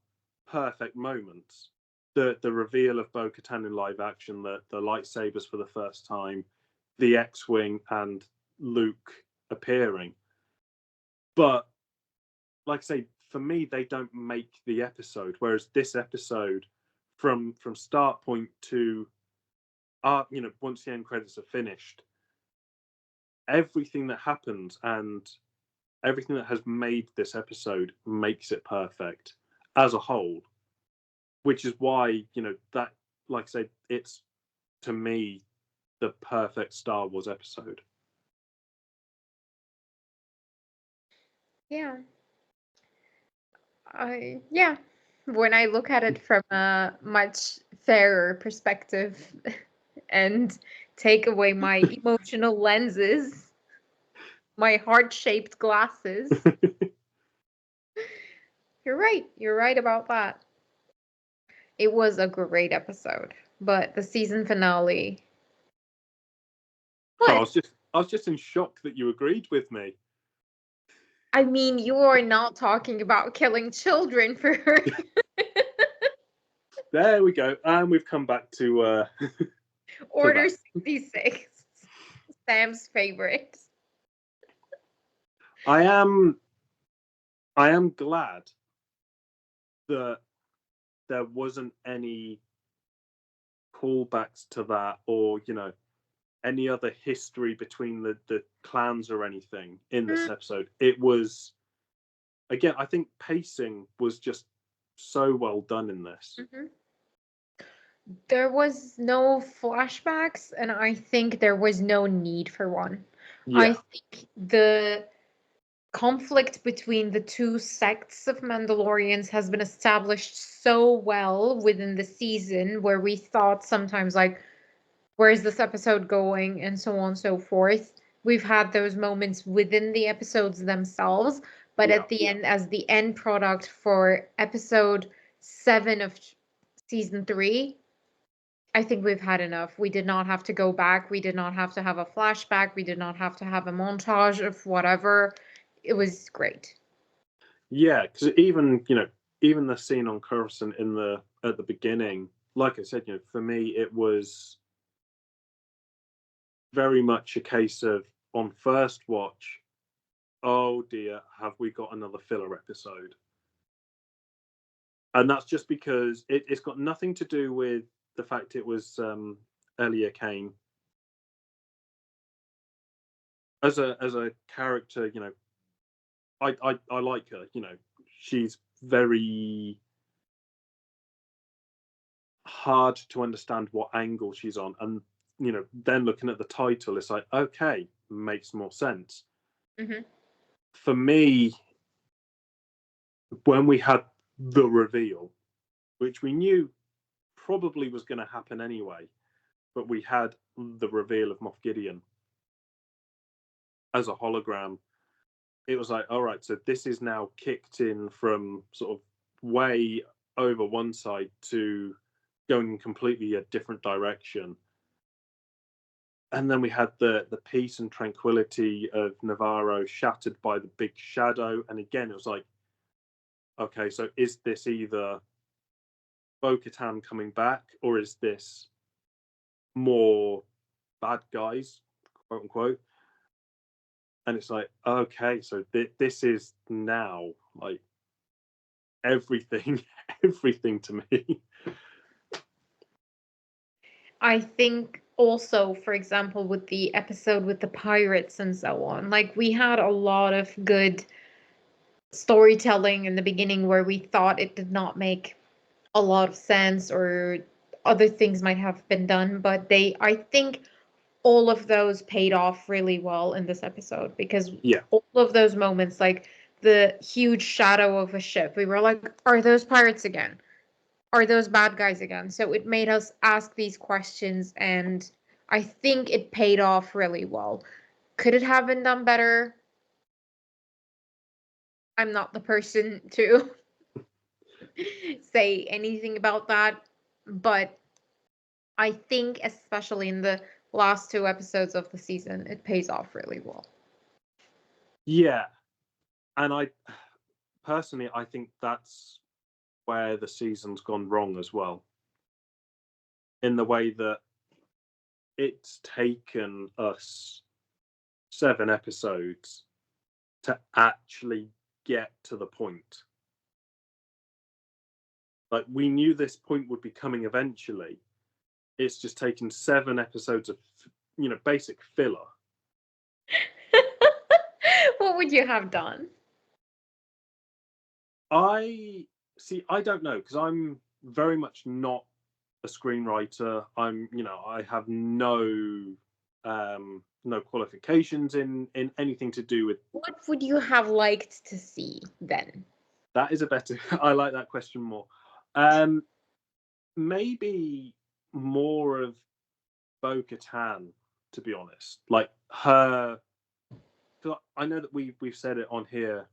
perfect moments. The reveal of Bo-Katan in live action, the lightsabers for the first time, the X-Wing and Luke appearing. But, like I say, for me, they don't make the episode. Whereas this episode, from start point to, you know, once the end credits are finished, everything that happens and everything that has made this episode makes it perfect as a whole, which is why, you know, that, like I said, it's, to me, the perfect Star Wars episode. Yeah. When I look at it from a much fairer perspective and take away my emotional lenses, my heart-shaped glasses. You're right about that. It was a great episode, but the season finale. What? I was just in shock that you agreed with me. I mean, you are not talking about killing children for her. There we go. And we've come back to Order 66. Sam's favorite. I am glad that there wasn't any callbacks to that, or, you know, any other history between the clans or anything in this episode. It was, again, I think pacing was just so well done in this. Mm-hmm. There was no flashbacks, and I think there was no need for one. I think the conflict between the two sects of Mandalorians has been established so well within the season, where we thought sometimes like, where is this episode going, and so on and so forth. We've had those moments within the episodes themselves, but at the end, as the end product for episode 7 of season 3, I think we've had enough. We did not have to go back. We did not have to have a flashback. We did not have to have a montage of whatever. It was great. Yeah, because even even the scene on Coruscant at the beginning, like I said, for me it was very much a case of, on first watch, oh dear, have we got another filler episode? And that's just because it's got nothing to do with the fact it was Elia Kane. As a character, I like her. She's very hard to understand what angle she's on, and then looking at the title, it's like, okay, makes more sense. Mm-hmm. For me, when we had the reveal, which we knew probably was going to happen anyway, but we had the reveal of Moff Gideon as a hologram, it was like, all right, so this is now kicked in from sort of way over one side to going in completely a different direction. And then we had the peace and tranquility of Navarro shattered by the big shadow. And again, it was like, okay, so is this either Bo-Katan coming back, or is this more bad guys, quote unquote? And it's like, okay, so this is now like everything to me. I think also, for example, with the episode with the pirates and so on, like we had a lot of good storytelling in the beginning where we thought it did not make a lot of sense, or other things might have been done, but I think all of those paid off really well in this episode, because all of those moments, like the huge shadow of a ship, we were like, are those pirates again? Are those bad guys again? So it made us ask these questions, and I think it paid off really well. Could it have been done better? I'm not the person to say anything about that, but I think especially in the last 2 episodes of the season, it pays off really well. Yeah. And I personally, I think that's where the season's gone wrong as well. In the way that it's taken us 7 episodes to actually get to the point. Like, we knew this point would be coming eventually. It's just taken 7 episodes of, basic filler. What would you have done? I don't know, because I'm very much not a screenwriter. I have no qualifications in anything to do with. What would you have liked to see then? That is a better. I like that question more. Maybe more of Bo-Katan, to be honest. Like her. I know that we've said it on here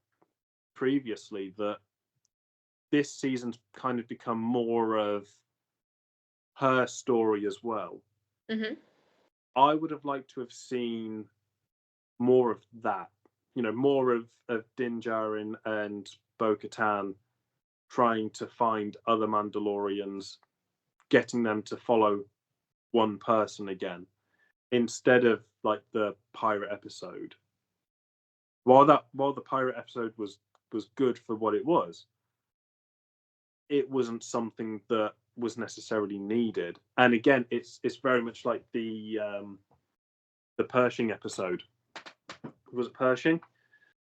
previously that this season's kind of become more of her story as well. Mm-hmm. I would have liked to have seen more of that, more of Din Djarin and Bo-Katan trying to find other Mandalorians, getting them to follow one person again, instead of like the pirate episode. While the pirate episode was good for what it was, it wasn't something that was necessarily needed. And again, it's very much like the Pershing episode. Was it Pershing?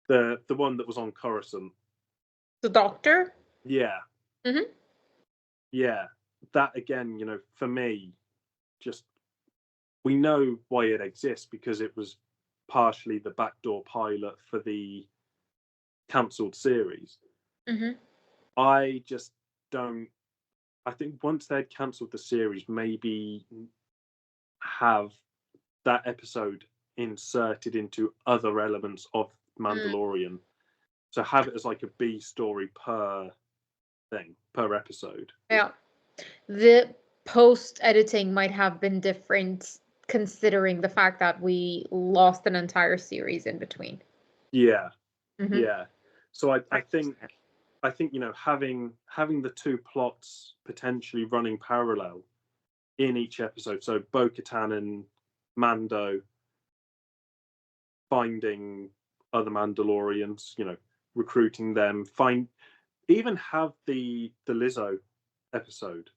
The one that was on Coruscant. The Doctor? Yeah. Mm-hmm. Yeah. That again, for me, just, we know why it exists, because it was partially the backdoor pilot for the cancelled series. Mm-hmm. I just don't. I think once they'd cancelled the series, maybe have that episode inserted into other elements of Mandalorian. So have it as like a B story per episode. Yeah. The post editing might have been different considering the fact that we lost an entire series in between. Yeah. Mhm. Yeah. So I think understand. having the two plots potentially running parallel in each episode. So Bo-Katan and Mando finding other Mandalorians, recruiting them, even have the Lizzo episode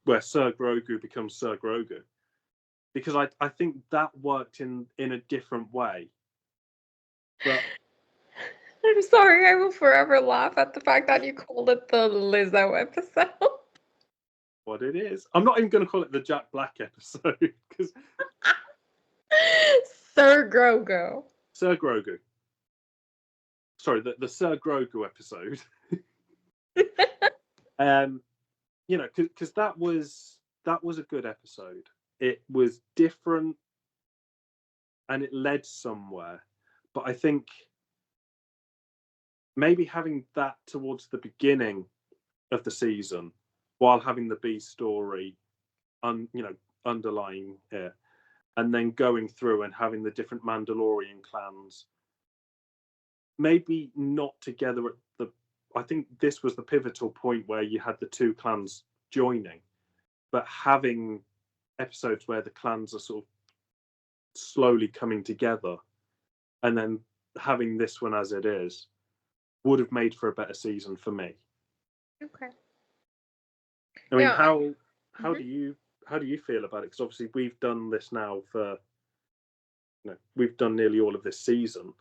where Sir Grogu becomes Sir Grogu, because I think that worked in a different way. But I'm sorry, I will forever laugh at the fact that you called it the Lizzo episode. what it is, I'm not even going to call it the Jack Black episode because Sir Grogu. Sir Grogu. Sorry, the Sir Grogu episode. Because that was a good episode. It was different and it led somewhere. But I think maybe having that towards the beginning of the season, while having the B story, underlying it, and then going through and having the different Mandalorian clans, maybe not together at the. I think this was the pivotal point where you had the two clans joining, but having episodes where the clans are sort of slowly coming together, and then having this one as it is, would have made for a better season for me. Okay. I mean, Yeah, how do you feel about it? Because obviously we've done this now for, we've done nearly all of this season.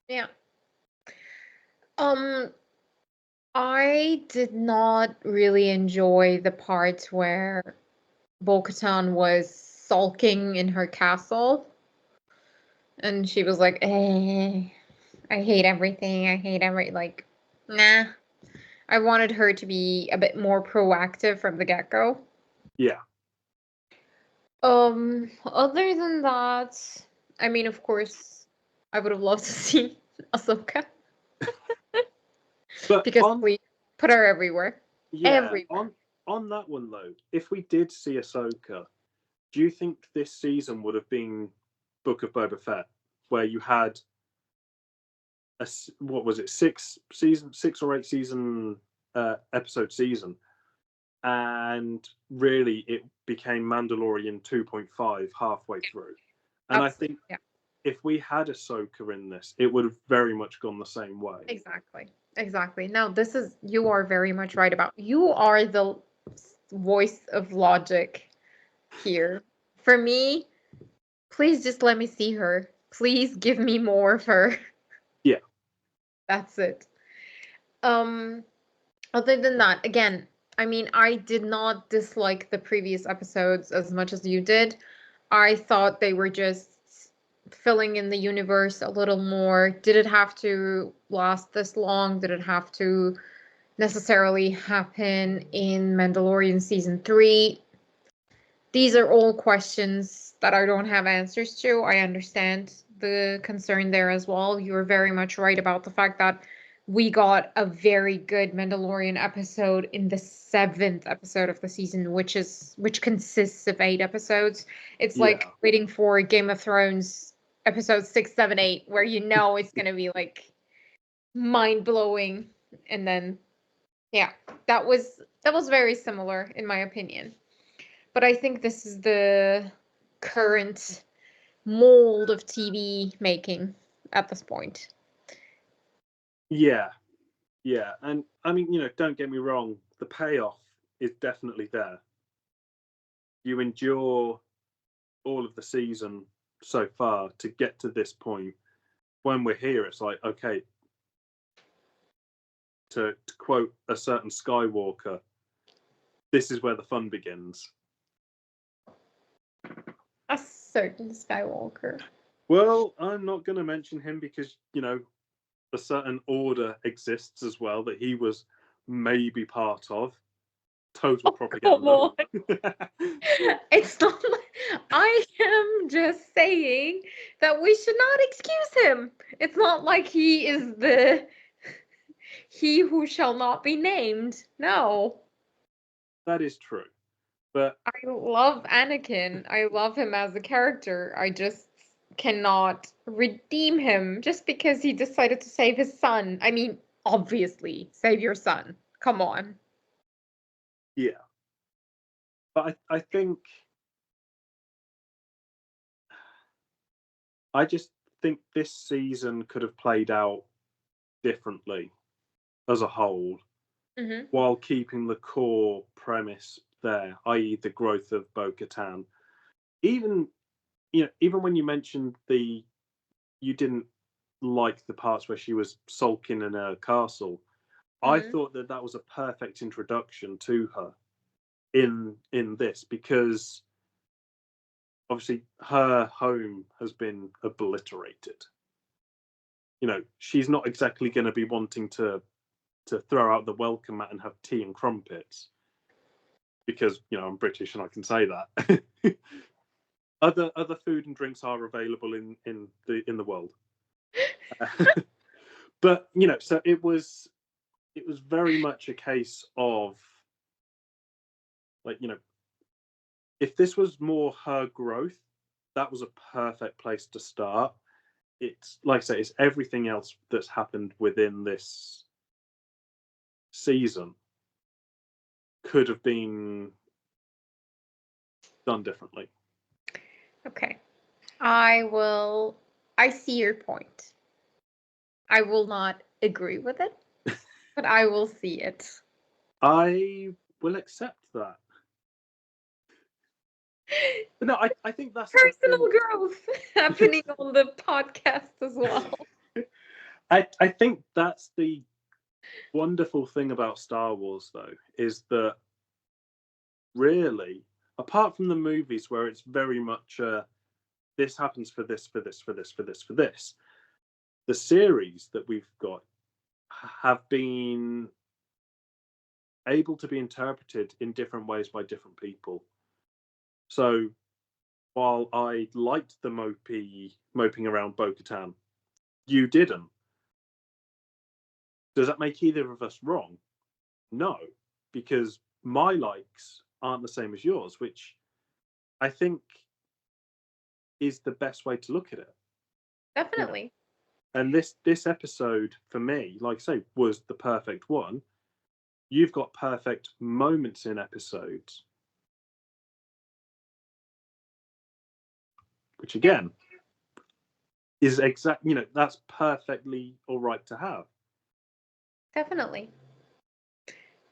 Yeah. I did not really enjoy the part where Bo-Katan was sulking in her castle. And she was like, I hate everything. Like, nah. I wanted her to be a bit more proactive from the get-go. Yeah. Other than that, I mean, of course, I would have loved to see Ahsoka. But because we put her everywhere. Yeah. Everywhere. On that one though, if we did see Ahsoka, do you think this season would have been Book of Boba Fett, where you had what was it, 6 or 8 season episode season, and really it became Mandalorian 2.5 halfway through? And I think if we had Ahsoka in this, it would have very much gone the same way. Exactly. Now, you are very much right about. You are the voice of logic here. For me, please just let me see her. Please give me more of her. Yeah. That's it. Other than that, again, I mean, I did not dislike the previous episodes as much as you did. I thought they were just filling in the universe a little more. Did it have to last this long? Did it have to necessarily happen in Mandalorian season 3? These are all questions that I don't have answers to. I understand the concern there as well. You're very much right about the fact that we got a very good Mandalorian episode in the 7th episode of the season, which consists of 8 episodes. It's like waiting for Game of Thrones episode 6, 7, 8, where it's gonna be like mind-blowing. And then that was very similar in my opinion. But I think this is the current mold of TV making at this point. Yeah. And I mean, don't get me wrong, the payoff is definitely there. You endure all of the season so far to get to this point. When we're here, it's like, okay, to quote a certain Skywalker, this is where the fun begins. A certain Skywalker. Well, I'm not going to mention him because, a certain order exists as well that he was maybe part of. Total propaganda. Come on. It's not like, I am just saying that we should not excuse him. It's not like he is the he who shall not be named. No. That is true. But I love Anakin. I love him as a character. I just cannot redeem him just because he decided to save his son. I mean, obviously, save your son. Come on. yeah. But I think I just think this season could have played out differently as a whole, while keeping the core premise there, i.e., the growth of Bo-Katan. Even when you mentioned you didn't like the parts where she was sulking in her castle, I thought that was a perfect introduction to her in this, because obviously her home has been obliterated. She's not exactly going to be wanting to throw out the welcome mat and have tea and crumpets, because I'm British and I can say that. other food and drinks are available in the world. But so it was very much a case of, like, if this was more her growth, that was a perfect place to start. It's like I say, it's everything else that's happened within this season could have been done differently. Okay. I see your point. I will not agree with it, but I will see it. I will accept that. But no, I think that's personal growth happening on the podcast as well. I think that's the wonderful thing about Star Wars, though, is that really, apart from the movies where it's very much this happens for this, for this, for this, for this, for this, the series that we've got have been able to be interpreted in different ways by different people. So while I liked the moping around Bo-Katan, you didn't. Does that make either of us wrong? No, because my likes aren't the same as yours, which I think is the best way to look at it. Definitely. And this episode, for me, like I say, was the perfect one. You've got perfect moments in episodes, which again is that's perfectly all right to have. Definitely.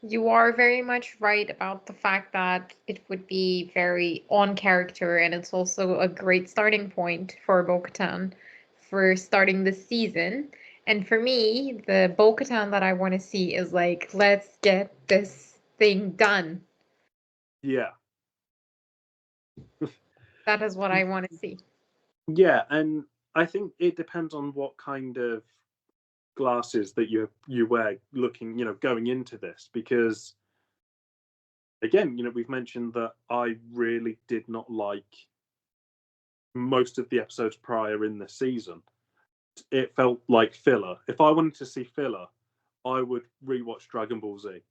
You are very much right about the fact that it would be very on character, and it's also a great starting point for Bo-Katan for starting the season. And for me, the Bo-Katan that I want to see is like, let's get this thing done. Yeah. That is what I want to see. Yeah, and I think it depends on what kind of glasses that you wear looking, going into this, because again, we've mentioned that I really did not like most of the episodes prior in this season. It felt like filler. If I wanted to see filler, I would rewatch Dragon Ball Z.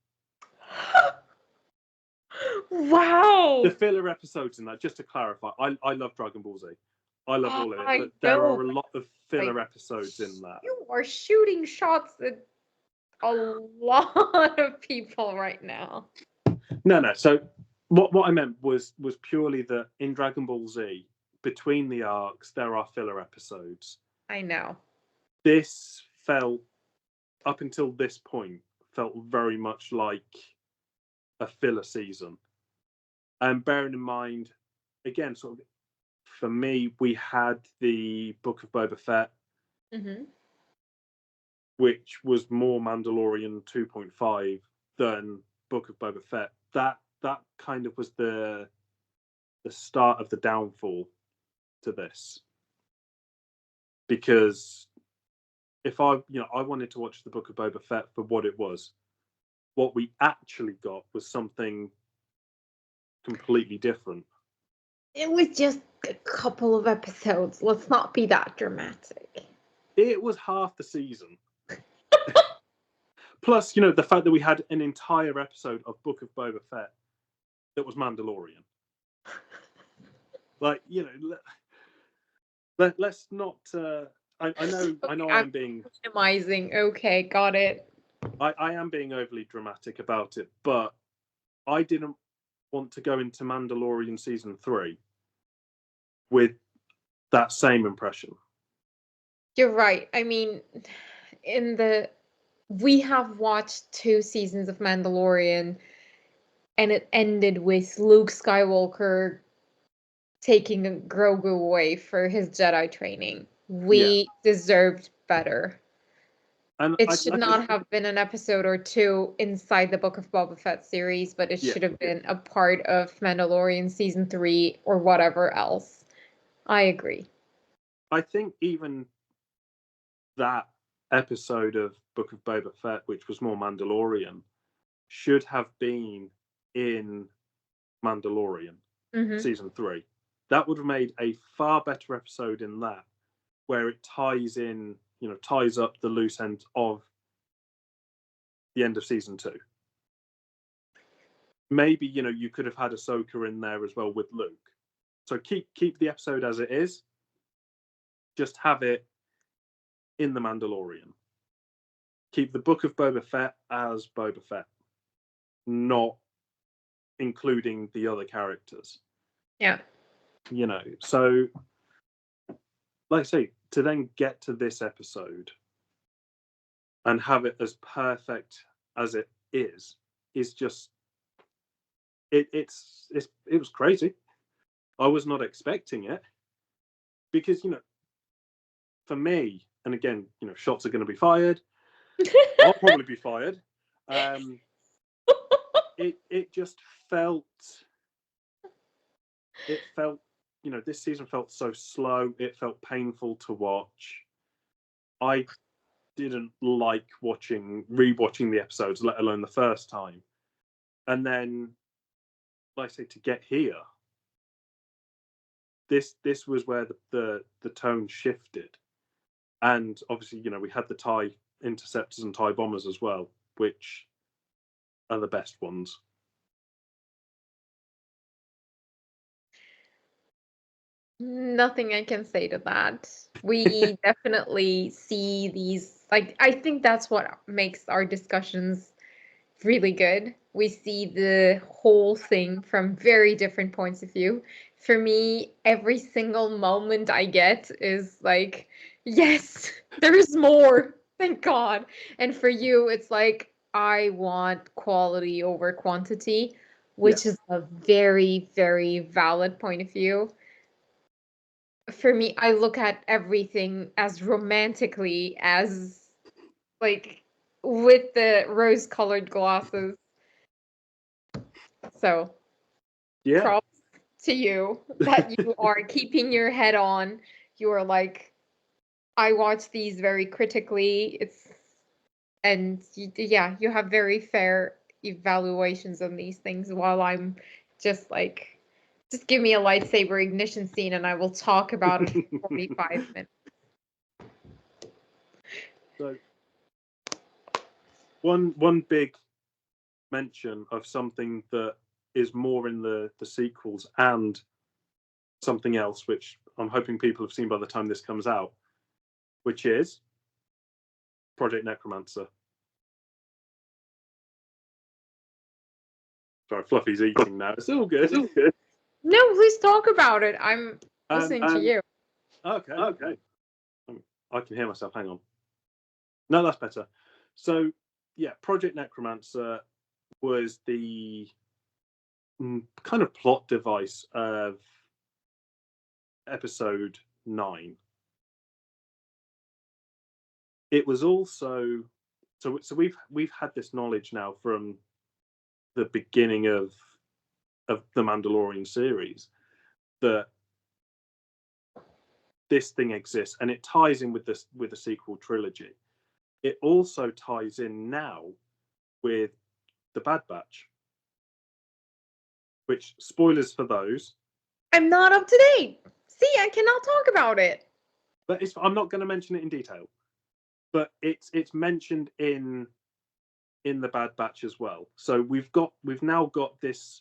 Wow. The filler episodes in that, just to clarify, I love Dragon Ball Z. I love all of it, but there are a lot of filler episodes in that. You are shooting shots at a lot of people right now. No. So what I meant was purely that in Dragon Ball Z, between the arcs, there are filler episodes. I know. This felt, up until this point, felt very much like a filler season. And bearing in mind, again, sort of, for me, we had the Book of Boba Fett, which was more Mandalorian 2.5 than Book of Boba Fett. That kind of was the start of the downfall to this, because if I wanted to watch the Book of Boba Fett for what it was, what we actually got was something completely different. It was just a couple of episodes. Let's not be that dramatic. It was half the season. Plus, the fact that we had an entire episode of Book of Boba Fett that was Mandalorian. Like, let's not. I know I'm being minimizing. Okay, got it. I am being overly dramatic about it, but I didn't want to go into Mandalorian season 3 with that same impression. You're right. I mean, we have watched 2 seasons of Mandalorian, and it ended with Luke Skywalker taking Grogu away for his Jedi training. We deserved better. And it should not have been an episode or 2 inside the Book of Boba Fett series, but it should have been a part of Mandalorian season 3 or whatever else. I agree. I think even that episode of Book of Boba Fett, which was more Mandalorian, should have been in Mandalorian season 3. That would have made a far better episode in that, where it ties up the loose ends of the end of season 2. Maybe, you could have had Ahsoka in there as well with Luke. So keep the episode as it is. Just have it in the Mandalorian. Keep the Book of Boba Fett as Boba Fett, not including the other characters. Yeah. So like I say, to then get to this episode and have it as perfect as it is just it was crazy. I was not expecting it because for me, and again, shots are going to be fired. I'll probably be fired. It just felt. It felt, this season felt so slow. It felt painful to watch. I didn't like rewatching the episodes, let alone the first time. And then, like I say, to get here, this was where the tone shifted. And obviously, we had the TIE interceptors and TIE bombers as well, which are the best ones. Nothing I can say to that. We definitely see these, I think that's what makes our discussions really good. We see the whole thing from very different points of view. For me, every single moment I get is like, yes, there's more. Thank God. And for you, it's like, I want quality over quantity, which is a very, very valid point of view. For me, I look at everything as romantically as with the rose-colored glasses. So, props to you that you are keeping your head on. You are like, I watch these very critically. You have very fair evaluations on these things, while I'm just like, just give me a lightsaber ignition scene and I will talk about it for 45 minutes. So, one big mention of something that is more in the sequels and something else, which I'm hoping people have seen by the time this comes out, which is Project Necromancer. Sorry, Fluffy's eating now. It's all good. No, please talk about it. I'm listening to you. Okay. I can hear myself. Hang on. No, that's better. So, Project Necromancer was the kind of plot device of episode 9. It was also so we've had this knowledge now from the beginning of the Mandalorian series that this thing exists, and it ties in with the sequel trilogy. It also ties in now with the Bad Batch, which, spoilers for those. I'm not up to date. See, I cannot talk about it. But I'm not going to mention it in detail. But it's mentioned in the Bad Batch as well. So we've now got these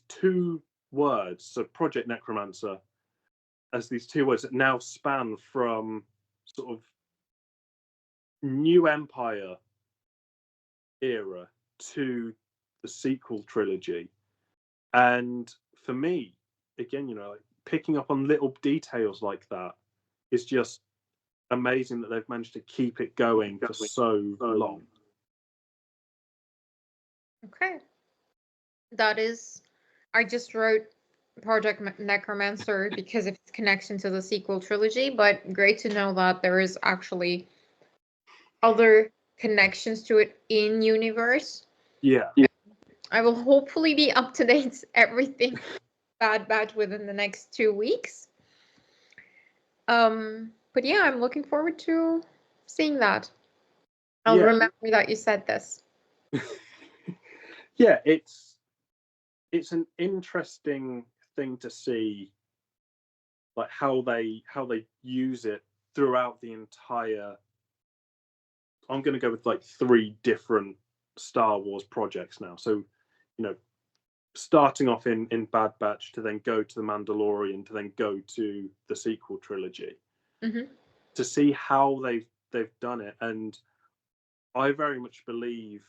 two words. So Project Necromancer as these two words that now span from sort of New Empire era to the sequel trilogy. And for me, again, like picking up on little details like that is just amazing that they've managed to keep it going for so long. Okay. That is, I just wrote Project Necromancer because of its connection to the sequel trilogy, but great to know that there is actually other connections to it in universe. Yeah. I will hopefully be up to date everything Bad Batch within the next 2 weeks. But yeah, I'm looking forward to seeing that. I'll remember that you said this. Yeah, it's an interesting thing to see, like how they use it throughout the entire. I'm going to go with like 3 different Star Wars projects now. So, starting off in Bad Batch to then go to the Mandalorian to then go to the sequel trilogy, to see how they've done it. And I very much believe,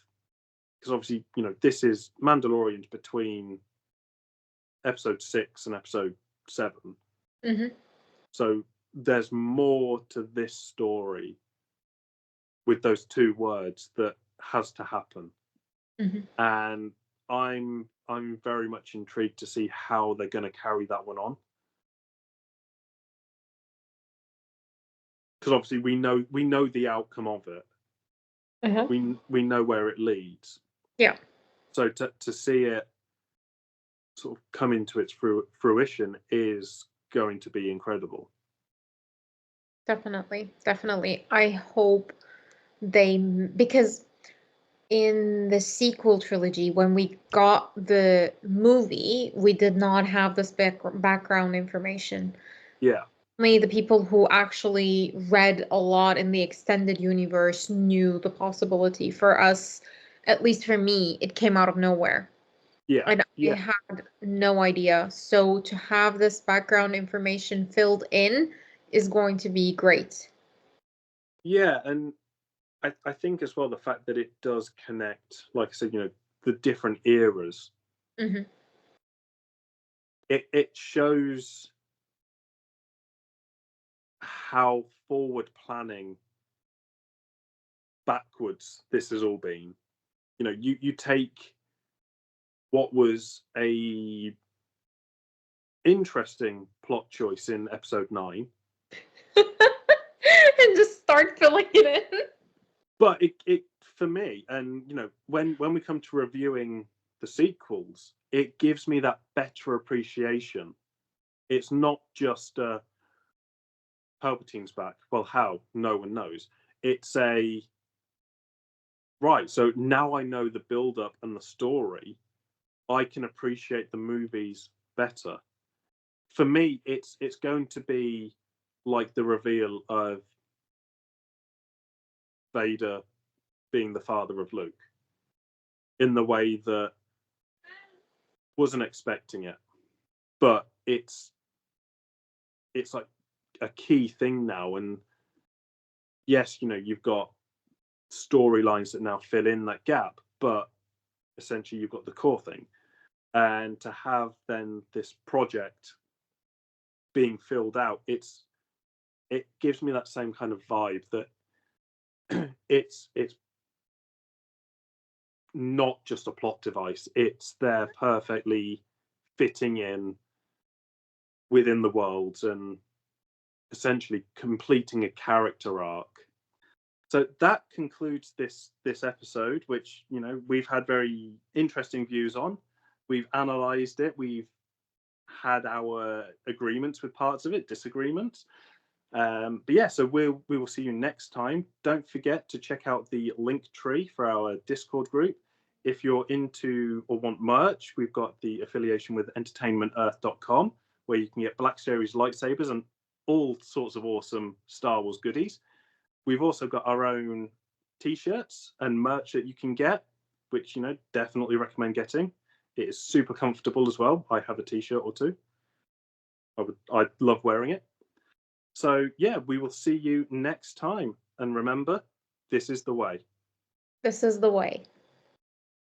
because obviously this is Mandalorian's between episode 6 and episode 7, so there's more to this story with those 2 words that has to happen. And I'm very much intrigued to see how they're going to carry that one on, because obviously we know the outcome of it. We know where it leads. Yeah. So to see it sort of come into its fruition is going to be incredible. Definitely. I hope because in the sequel trilogy, when we got the movie, we did not have this background information. Yeah. Only the people who actually read a lot in the extended universe knew the possibility. For us, at least for me, it came out of nowhere. Yeah. I had no idea. So to have this background information filled in is going to be great. Yeah, and I think as well the fact that it does connect, like I said, the different eras. It shows how forward planning backwards this has all been. You take what was a interesting plot choice in episode 9 and just start filling it in. But it for me, and when we come to reviewing the sequels, it gives me that better appreciation. It's not just Palpatine's back. Well, how? No one knows. It's right. So now I know the build-up and the story. I can appreciate the movies better. For me, it's going to be like the reveal of Vader being the father of Luke, in the way that wasn't expecting it, but it's like a key thing now. And yes, you've got storylines that now fill in that gap, but essentially you've got the core thing. And to have then this project being filled out, it gives me that same kind of vibe that it's not just a plot device. It's there perfectly fitting in within the worlds and essentially completing a character arc. So that concludes this episode, which we've had very interesting views on. We've analysed it. We've had our agreements with parts of it, disagreements. But yeah, so we will see you next time. Don't forget to check out the link tree for our Discord group. If you're into or want merch, we've got the affiliation with entertainmentearth.com, where you can get Black Series lightsabers and all sorts of awesome Star Wars goodies. We've also got our own t-shirts and merch that you can get, which, you know, definitely recommend getting. It is super comfortable as well. I have a t-shirt or two. I love wearing it. So yeah, we will see you next time. And remember, this is the way. This is the way.